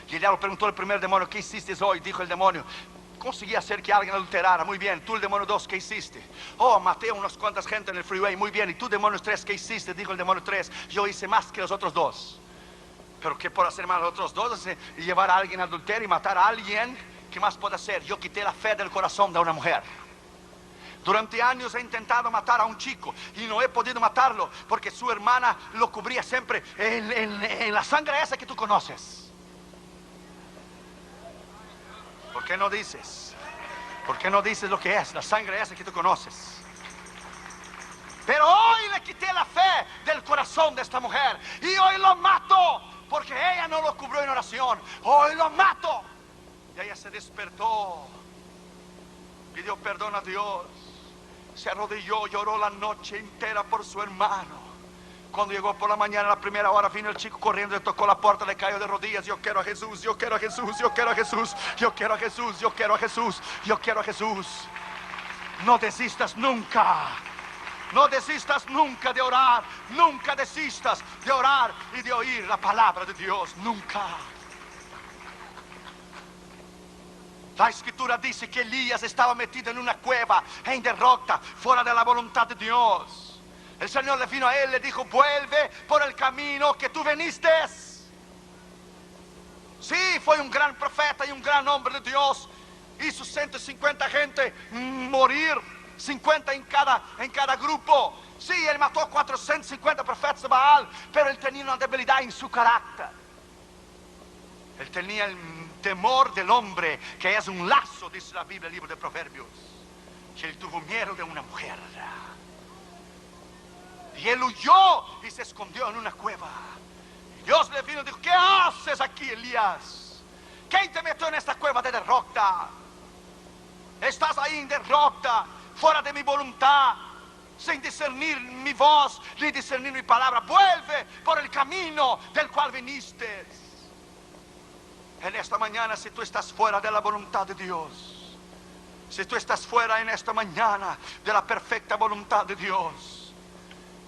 Y el diablo preguntó al primer demonio: ¿qué hiciste hoy? Dijo el demonio: conseguí hacer que alguien adulterara. Muy bien. Tú, el demonio 2, ¿qué hiciste? Oh, maté a unas cuantas gente en el freeway. Muy bien. Y tú, demonio 3, ¿qué hiciste? Dijo el demonio 3: yo hice más que los otros dos. Pero ¿qué puedo hacer más los otros dos? Y llevar a alguien a adulterio y matar a alguien. ¿Qué más puedo hacer? Yo quité la fe del corazón de una mujer. Durante años he intentado matar a un chico y no he podido matarlo porque su hermana lo cubría siempre en la sangre esa que tú conoces. ¿Por qué no dices? ¿Por qué no dices lo que es la sangre esa que tú conoces? Pero hoy le quité la fe del corazón de esta mujer y hoy lo mato porque ella no lo cubrió en oración. Hoy lo mato. Y ella se despertó, pidió perdón a Dios, se arrodilló, lloró la noche entera por su hermano. Cuando llegó por la mañana, a la primera hora, vino el chico corriendo, le tocó la puerta, le cayó de rodillas: yo quiero a Jesús, yo quiero a Jesús, yo quiero a Jesús, yo quiero a Jesús, yo quiero a Jesús, yo quiero a Jesús. No desistas nunca. No desistas nunca de orar. Nunca desistas de orar y de oír la palabra de Dios. Nunca. La escritura dice que Elías estaba metido en una cueva, en derrota, fuera de la voluntad de Dios. El Señor le vino a él, le dijo: vuelve por el camino que tú veniste. Sí, fue un gran profeta y un gran hombre de Dios. Hizo 150 gente morir, 50 en cada grupo. Sí, él mató a 450 profetas de Baal, pero él tenía una debilidad en su carácter. Él tenía el temor del hombre, que es un lazo, dice la Biblia, el libro de Proverbios. Que él tuvo miedo de una mujer. Y él huyó y se escondió en una cueva. Y Dios le vino y dijo: ¿qué haces aquí, Elías? ¿Quién te metió en esta cueva de derrota? Estás ahí en derrota, fuera de mi voluntad, sin discernir mi voz, ni discernir mi palabra. Vuelve por el camino del cual viniste. En esta mañana, si tú estás fuera de la voluntad de Dios, si tú estás fuera en esta mañana de la perfecta voluntad de Dios,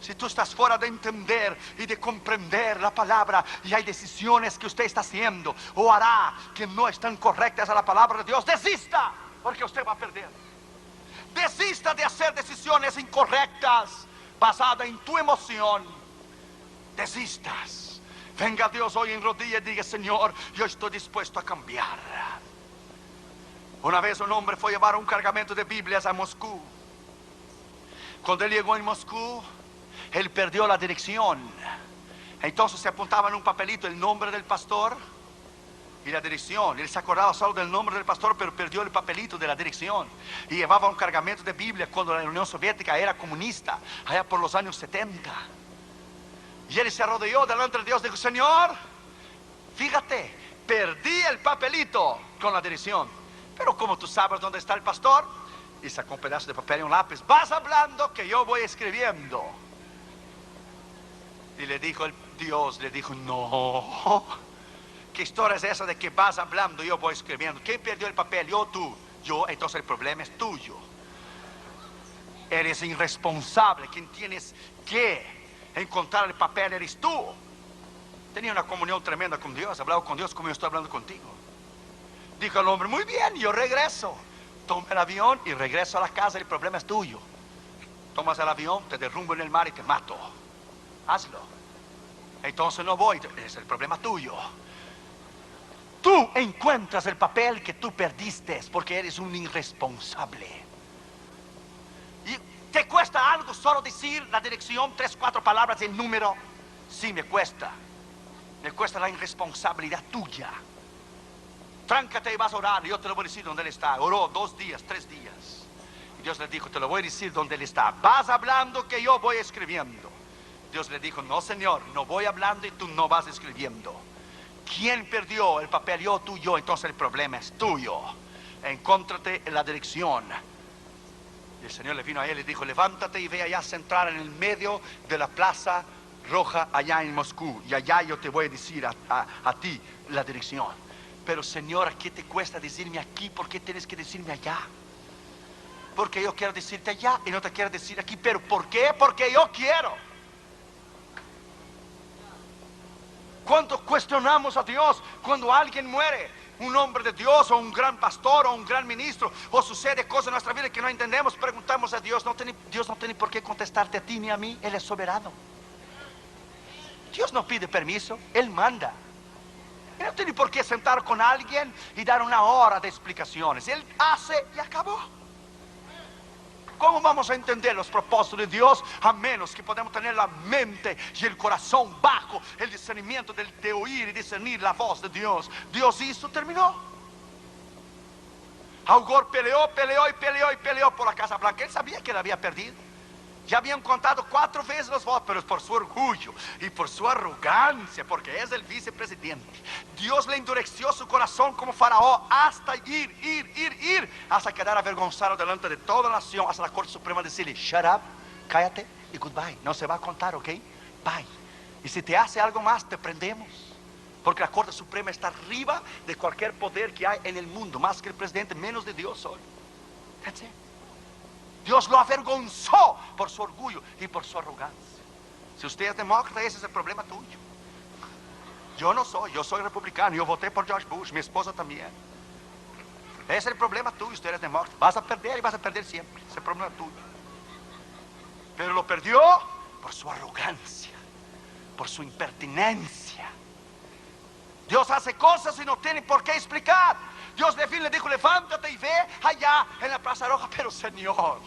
si tú estás fuera de entender y de comprender la palabra, y hay decisiones que usted está haciendo o hará que no están correctas a la palabra de Dios, desista, porque usted va a perder. Desista de hacer decisiones incorrectas basadas en tu emoción. Desistas. Venga Dios hoy en rodillas y diga: Señor, yo estoy dispuesto a cambiar. Una vez un hombre fue a llevar un cargamento de Biblias a Moscú. Cuando él llegó en Moscú, él perdió la dirección. Entonces se apuntaba en un papelito el nombre del pastor y la dirección. Él se acordaba solo del nombre del pastor, pero perdió el papelito de la dirección. Y llevaba un cargamento de Biblia cuando la Unión Soviética era comunista, allá por los años 70. Y él se arrodilló delante de Dios y dijo: Señor, fíjate, perdí el papelito con la dirección, pero como tú sabes dónde está el pastor, y sacó un pedazo de papel y un lápiz: vas hablando que yo voy escribiendo. Y le dijo Dios, le dijo: no, ¿qué historia es esa de que vas hablando y yo voy escribiendo? ¿Quién perdió el papel? Yo, tú. Yo, entonces el problema es tuyo. Eres irresponsable. Quien tienes que encontrar el papel eres tú. Tenía una comunión tremenda con Dios, hablaba con Dios como yo estoy hablando contigo. Dijo el hombre: muy bien, yo regreso. Toma el avión y regreso a la casa, el problema es tuyo. Tomas el avión, te derrumbo en el mar y te mato. Hazlo. Entonces no voy, es el problema tuyo. Tú encuentras el papel que tú perdiste porque eres un irresponsable. Y ¿te cuesta algo solo decir la dirección, 3, 4 palabras, el número? Sí, me cuesta. Me cuesta la irresponsabilidad tuya. Tráncate y vas a orar, y yo te lo voy a decir dónde él está. Oró 2 días, 3 días. Y Dios le dijo: te lo voy a decir dónde él está. Vas hablando que yo voy escribiendo. Dios le dijo, no Señor, no voy hablando y tú no vas escribiendo. ¿Quién perdió el papel? Yo, tú, yo. Entonces el problema es tuyo. Encóntrate en la dirección. Y el Señor le vino a él y dijo, levántate y ve allá central en el medio de la Plaza Roja allá en Moscú. Y allá yo te voy a decir a ti la dirección. Pero Señor, ¿qué te cuesta decirme aquí? ¿Por qué tienes que decirme allá? Porque yo quiero decirte allá y no te quiero decir aquí. ¿Pero por qué? Porque yo quiero. Cuando cuestionamos a Dios, cuando alguien muere, un hombre de Dios o un gran pastor o un gran ministro, o sucede cosas en nuestra vida que no entendemos, preguntamos a Dios. Dios no tiene por qué contestarte a ti ni a mí. Él es soberano. Dios no pide permiso, Él manda. Él no tiene por qué sentar con alguien y dar una hora de explicaciones. Él hace y acabó. ¿Cómo vamos a entender los propósitos de Dios a menos que podamos tener la mente y el corazón bajo el discernimiento de oír y discernir la voz de Dios? Dios hizo, terminó. Al-Gore peleó por la Casa Blanca. Él sabía que la había perdido. Ya habían contado 4 veces los votos, pero es por su orgullo y por su arrogancia, porque es el vicepresidente. Dios le endureció su corazón como faraón hasta ir, hasta quedar avergonzado delante de toda la nación, hasta la Corte Suprema decirle, shut up, cállate y goodbye. No se va a contar, ¿ok? Bye. Y si te hace algo más, te prendemos. Porque la Corte Suprema está arriba de cualquier poder que hay en el mundo, más que el presidente, menos de Dios hoy. That's it. Dios lo avergonzó por su orgullo y por su arrogancia. Si usted es demócrata, ese es el problema tuyo. Yo no soy, yo soy republicano. Yo voté por George Bush, mi esposa también. Ese es el problema tuyo, usted es demócrata. Vas a perder y vas a perder siempre. Ese es el problema tuyo. Pero lo perdió por su arrogancia, por su impertinencia. Dios hace cosas y no tiene por qué explicar. Dios de fin le dijo, levántate y ve allá en la Plaza Roja. Pero Señor,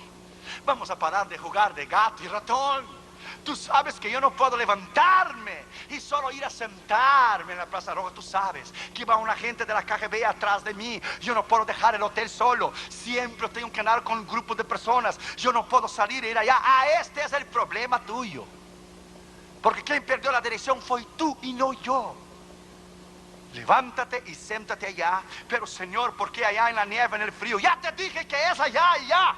vamos a parar de jugar de gato y ratón. Tú sabes que yo no puedo levantarme y solo ir a sentarme en la Plaza Roja. Tú sabes que va un agente de la KGB atrás de mí. Yo no puedo dejar el hotel solo. Siempre tengo que andar con un grupo de personas. Yo no puedo salir e ir allá. Este es el problema tuyo. Porque quien perdió la dirección fue tú y no yo. Levántate y siéntate allá. Pero Señor, ¿por qué allá en la nieve, en el frío? Ya te dije que es allá, allá.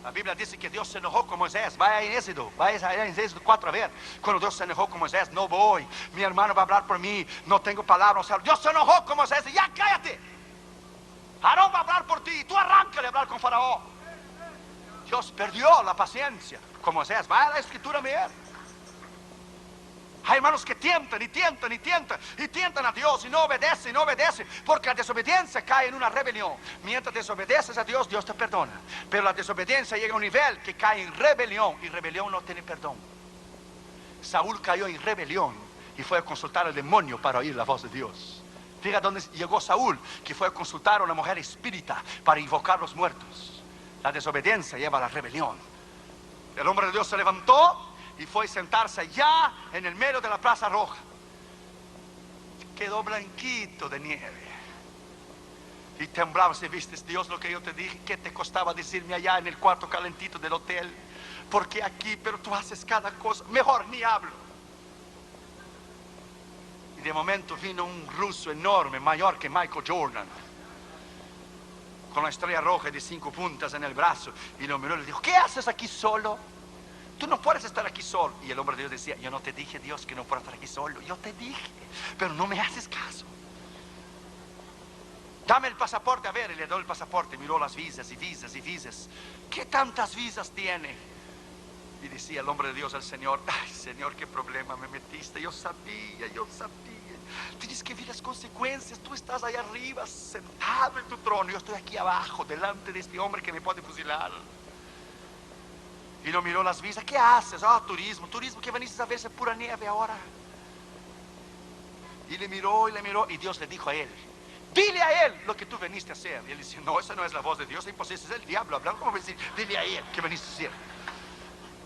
La Biblia dice que Dios se enojó con Moisés. Vaya en Éxodo, vaya en Éxodo 4 a ver. Cuando Dios se enojó con Moisés, no voy. Mi hermano va a hablar por mí, no tengo palabras. O sea, Dios se enojó con Moisés y ya cállate. Aarón va a hablar por ti, tú arráncale a hablar con Faraón. Dios perdió la paciencia con Moisés. Vaya a la escritura a ver. Hay hermanos que tientan a Dios y no obedecen, porque la desobediencia cae en una rebelión. Mientras desobedeces a Dios, Dios te perdona. Pero la desobediencia llega a un nivel que cae en rebelión, y rebelión no tiene perdón. Saúl cayó en rebelión y fue a consultar al demonio para oír la voz de Dios. Fíjate dónde llegó Saúl, que fue a consultar a una mujer espírita para invocar los muertos. La desobediencia lleva a la rebelión. El hombre de Dios se levantó y fue a sentarse allá en el medio de la Plaza Roja. Quedó blanquito de nieve. Y temblaba. Si viste, Dios, lo que yo te dije, ¿qué te costaba decirme allá en el cuarto calentito del hotel? Porque aquí, pero tú haces cada cosa. Mejor ni hablo. Y de momento vino un ruso enorme, mayor que Michael Jordan, con la estrella roja de 5 puntas en el brazo. Y lo miró y le dijo, ¿qué haces aquí solo? Tú no puedes estar aquí solo. Y el hombre de Dios decía, yo no te dije, Dios, que no puedo estar aquí solo. Yo te dije, pero no me haces caso. Dame el pasaporte, a ver. Y le dio el pasaporte, miró las visas y visas y visas. ¿Qué tantas visas tiene? Y decía el hombre de Dios al Señor, ay Señor, qué problema me metiste. Yo sabía. Tienes que ver las consecuencias. Tú estás allá arriba, sentado en tu trono. Yo estoy aquí abajo, delante de este hombre que me puede fusilar. Y lo miró las visas. ¿Qué haces? Turismo, que veniste a verse pura nieve ahora. Y le miró. Y Dios le dijo a él, dile a él lo que tú veniste a hacer. Y él dice, no, esa no es la voz de Dios, es imposible, es el diablo hablando. ¿Cómo voy a decir? Dile a él que veniste a hacer.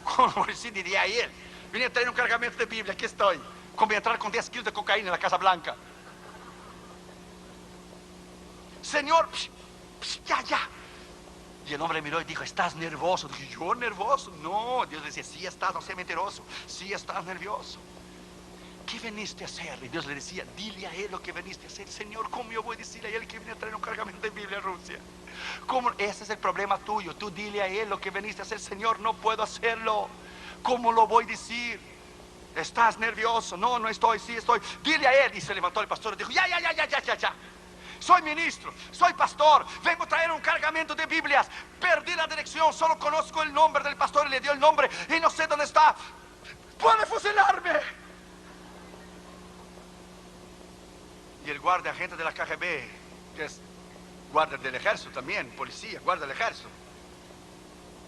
¿Cómo voy a decir? Dile a él. Vine a traer un cargamento de Biblia, aquí estoy. Como voy a entrar con 10 kilos de cocaína en la Casa Blanca. Señor, ya. Y el hombre miró y dijo, ¿estás nervioso? Dije, ¿yo nervioso? No. Dios decía, sí estás, no sé mentiroso. Sí estás nervioso. ¿Qué veniste a hacer? Y Dios le decía, dile a él lo que veniste a hacer. Señor, ¿cómo yo voy a decirle a él que viene a traer un cargamento de Biblia a Rusia? ¿Cómo? Ese es el problema tuyo. Tú dile a él lo que veniste a hacer. Señor, no puedo hacerlo. ¿Cómo lo voy a decir? ¿Estás nervioso? No, no estoy, sí estoy. Dile a él. Y se levantó el pastor y dijo, ya. Soy ministro, soy pastor, vengo a traer un cargamento de Biblias. Perdí la dirección, solo conozco el nombre del pastor y le dio el nombre y no sé dónde está. ¡Puede fusilarme! Y el guardia agente de la KGB, que es guardia del ejército también, policía, guardia del ejército,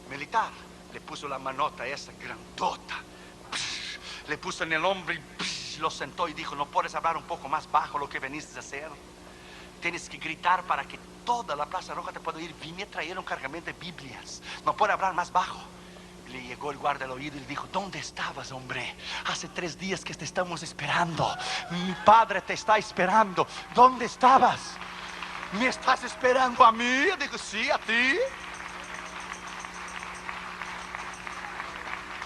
militar, le puso la manota esa grandota, le puso en el hombro y lo sentó y dijo, ¿no puedes hablar un poco más bajo lo que veniste a hacer? Tienes que gritar para que toda la Plaza Roja te pueda oír. Vine a traer un cargamento de Biblias. No puede hablar más bajo. Le llegó el guardia al oído y le dijo, ¿dónde estabas, hombre? Hace 3 días que te estamos esperando. Mi padre te está esperando. ¿Dónde estabas? ¿Me estás esperando a mí? Yo digo, sí, a ti.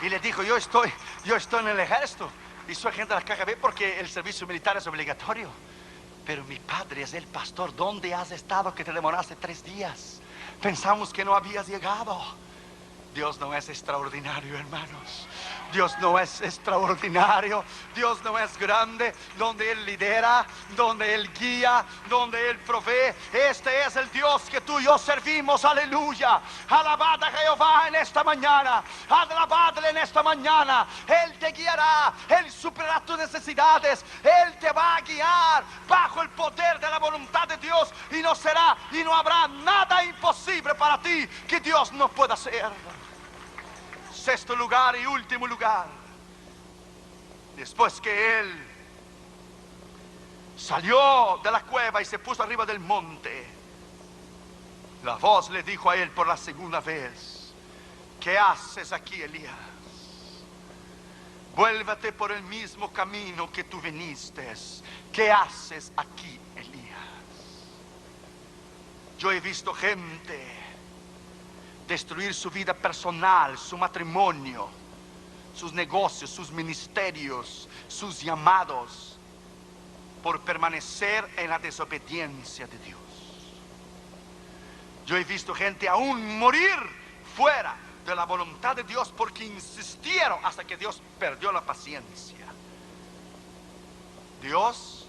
Y le dijo, yo estoy en el ejército y soy agente de la KGB porque el servicio militar es obligatorio. Pero mi padre es el pastor. ¿Dónde has estado que te demoraste 3 días? Pensamos que no habías llegado. Dios no es extraordinario, hermanos. Dios no es extraordinario. Dios no es grande. Donde Él lidera, donde Él guía, donde Él provee. Este es el Dios que tú y yo servimos. Aleluya. Alabad a Jehová en esta mañana. Alabadle en esta mañana. Él te guiará. Él superará tus necesidades. Él te va a guiar bajo el poder de la voluntad de Dios. Y no será y no habrá nada imposible para ti que Dios no pueda hacer. Sexto lugar y último lugar. Después que él salió de la cueva y se puso arriba del monte, la voz le dijo a él por la segunda vez, ¿qué haces aquí, Elías? Vuélvete por el mismo camino que tú viniste. ¿Qué haces aquí, Elías? Yo he visto gente destruir su vida personal, su matrimonio, sus negocios, sus ministerios, sus llamados, por permanecer en la desobediencia de Dios. Yo he visto gente aún morir fuera de la voluntad de Dios porque insistieron hasta que Dios perdió la paciencia. Dios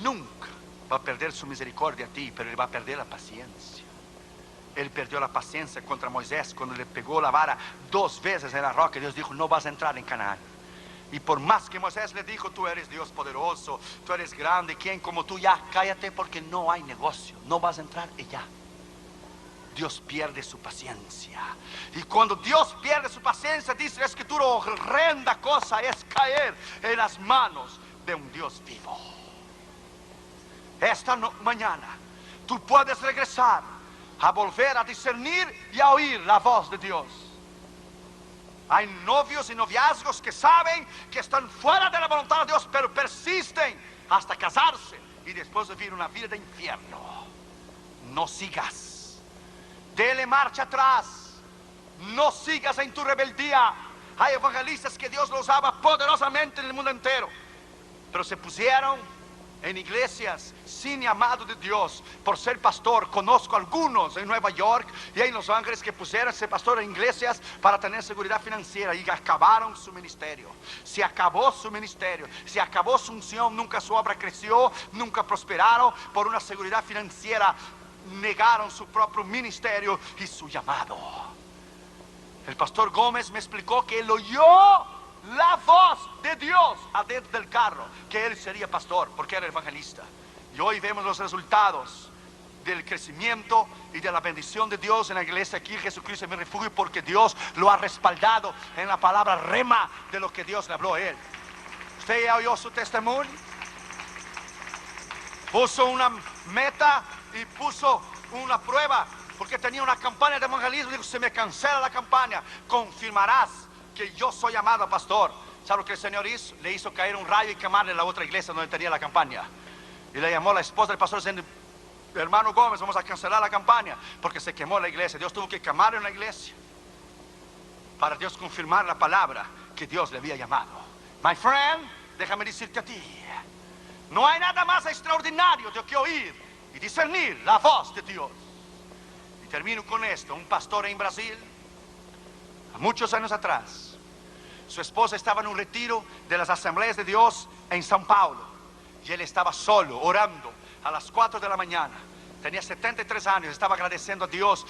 nunca va a perder su misericordia a ti, pero Él va a perder la paciencia. Él perdió la paciencia contra Moisés cuando le pegó la vara 2 veces en la roca. Dios dijo, no vas a entrar en Canaán. Y por más que Moisés le dijo, tú eres Dios poderoso, tú eres grande, ¿quién como tú? Ya, cállate porque no hay negocio, no vas a entrar y ya. Dios pierde su paciencia. Y cuando Dios pierde su paciencia, dice la Escritura, horrenda cosa es caer en las manos de un Dios vivo. Esta mañana tú puedes regresar a volver a discernir y a oír la voz de Dios. Hay novios y noviazgos que saben que están fuera de la voluntad de Dios, pero persisten hasta casarse y después vivir una vida de infierno. No sigas. Dele marcha atrás. No sigas en tu rebeldía. Hay evangelistas que Dios los usaba poderosamente en el mundo entero, pero se pusieron en iglesias sin llamado de Dios por ser pastor. Conozco algunos en Nueva York y en Los Ángeles que pusieron ser pastor en iglesias para tener seguridad financiera y acabaron su ministerio. Se acabó su ministerio, se acabó su unción, nunca su obra creció, nunca prosperaron por una seguridad financiera. Negaron su propio ministerio y su llamado. El pastor Gómez me explicó que él oyó la voz de Dios adentro del carro, que él sería pastor porque era evangelista. Y hoy vemos los resultados del crecimiento y de la bendición de Dios en la iglesia aquí. Jesucristo es mi refugio porque Dios lo ha respaldado en la palabra rema de lo que Dios le habló a él. ¿Usted ya oyó su testimonio? Puso una meta y puso una prueba porque tenía una campaña de evangelismo. Dijo, se me cancela la campaña, confirmarás que yo soy llamado pastor. ¿Sabe lo que el Señor hizo? Le hizo caer un rayo y quemarle la otra iglesia donde tenía la campaña. Y le llamó a la esposa del pastor diciendo, hermano Gómez, vamos a cancelar la campaña porque se quemó la iglesia. Dios tuvo que quemar una iglesia para Dios confirmar la palabra que Dios le había llamado. My friend, déjame decirte a ti, no hay nada más extraordinario de que oír y discernir la voz de Dios. Y termino con esto. Un pastor en Brasil, muchos años atrás, su esposa estaba en un retiro de las Asambleas de Dios en São Paulo, y él estaba solo orando a las 4 de la mañana. Tenía 73 años, estaba agradeciendo a Dios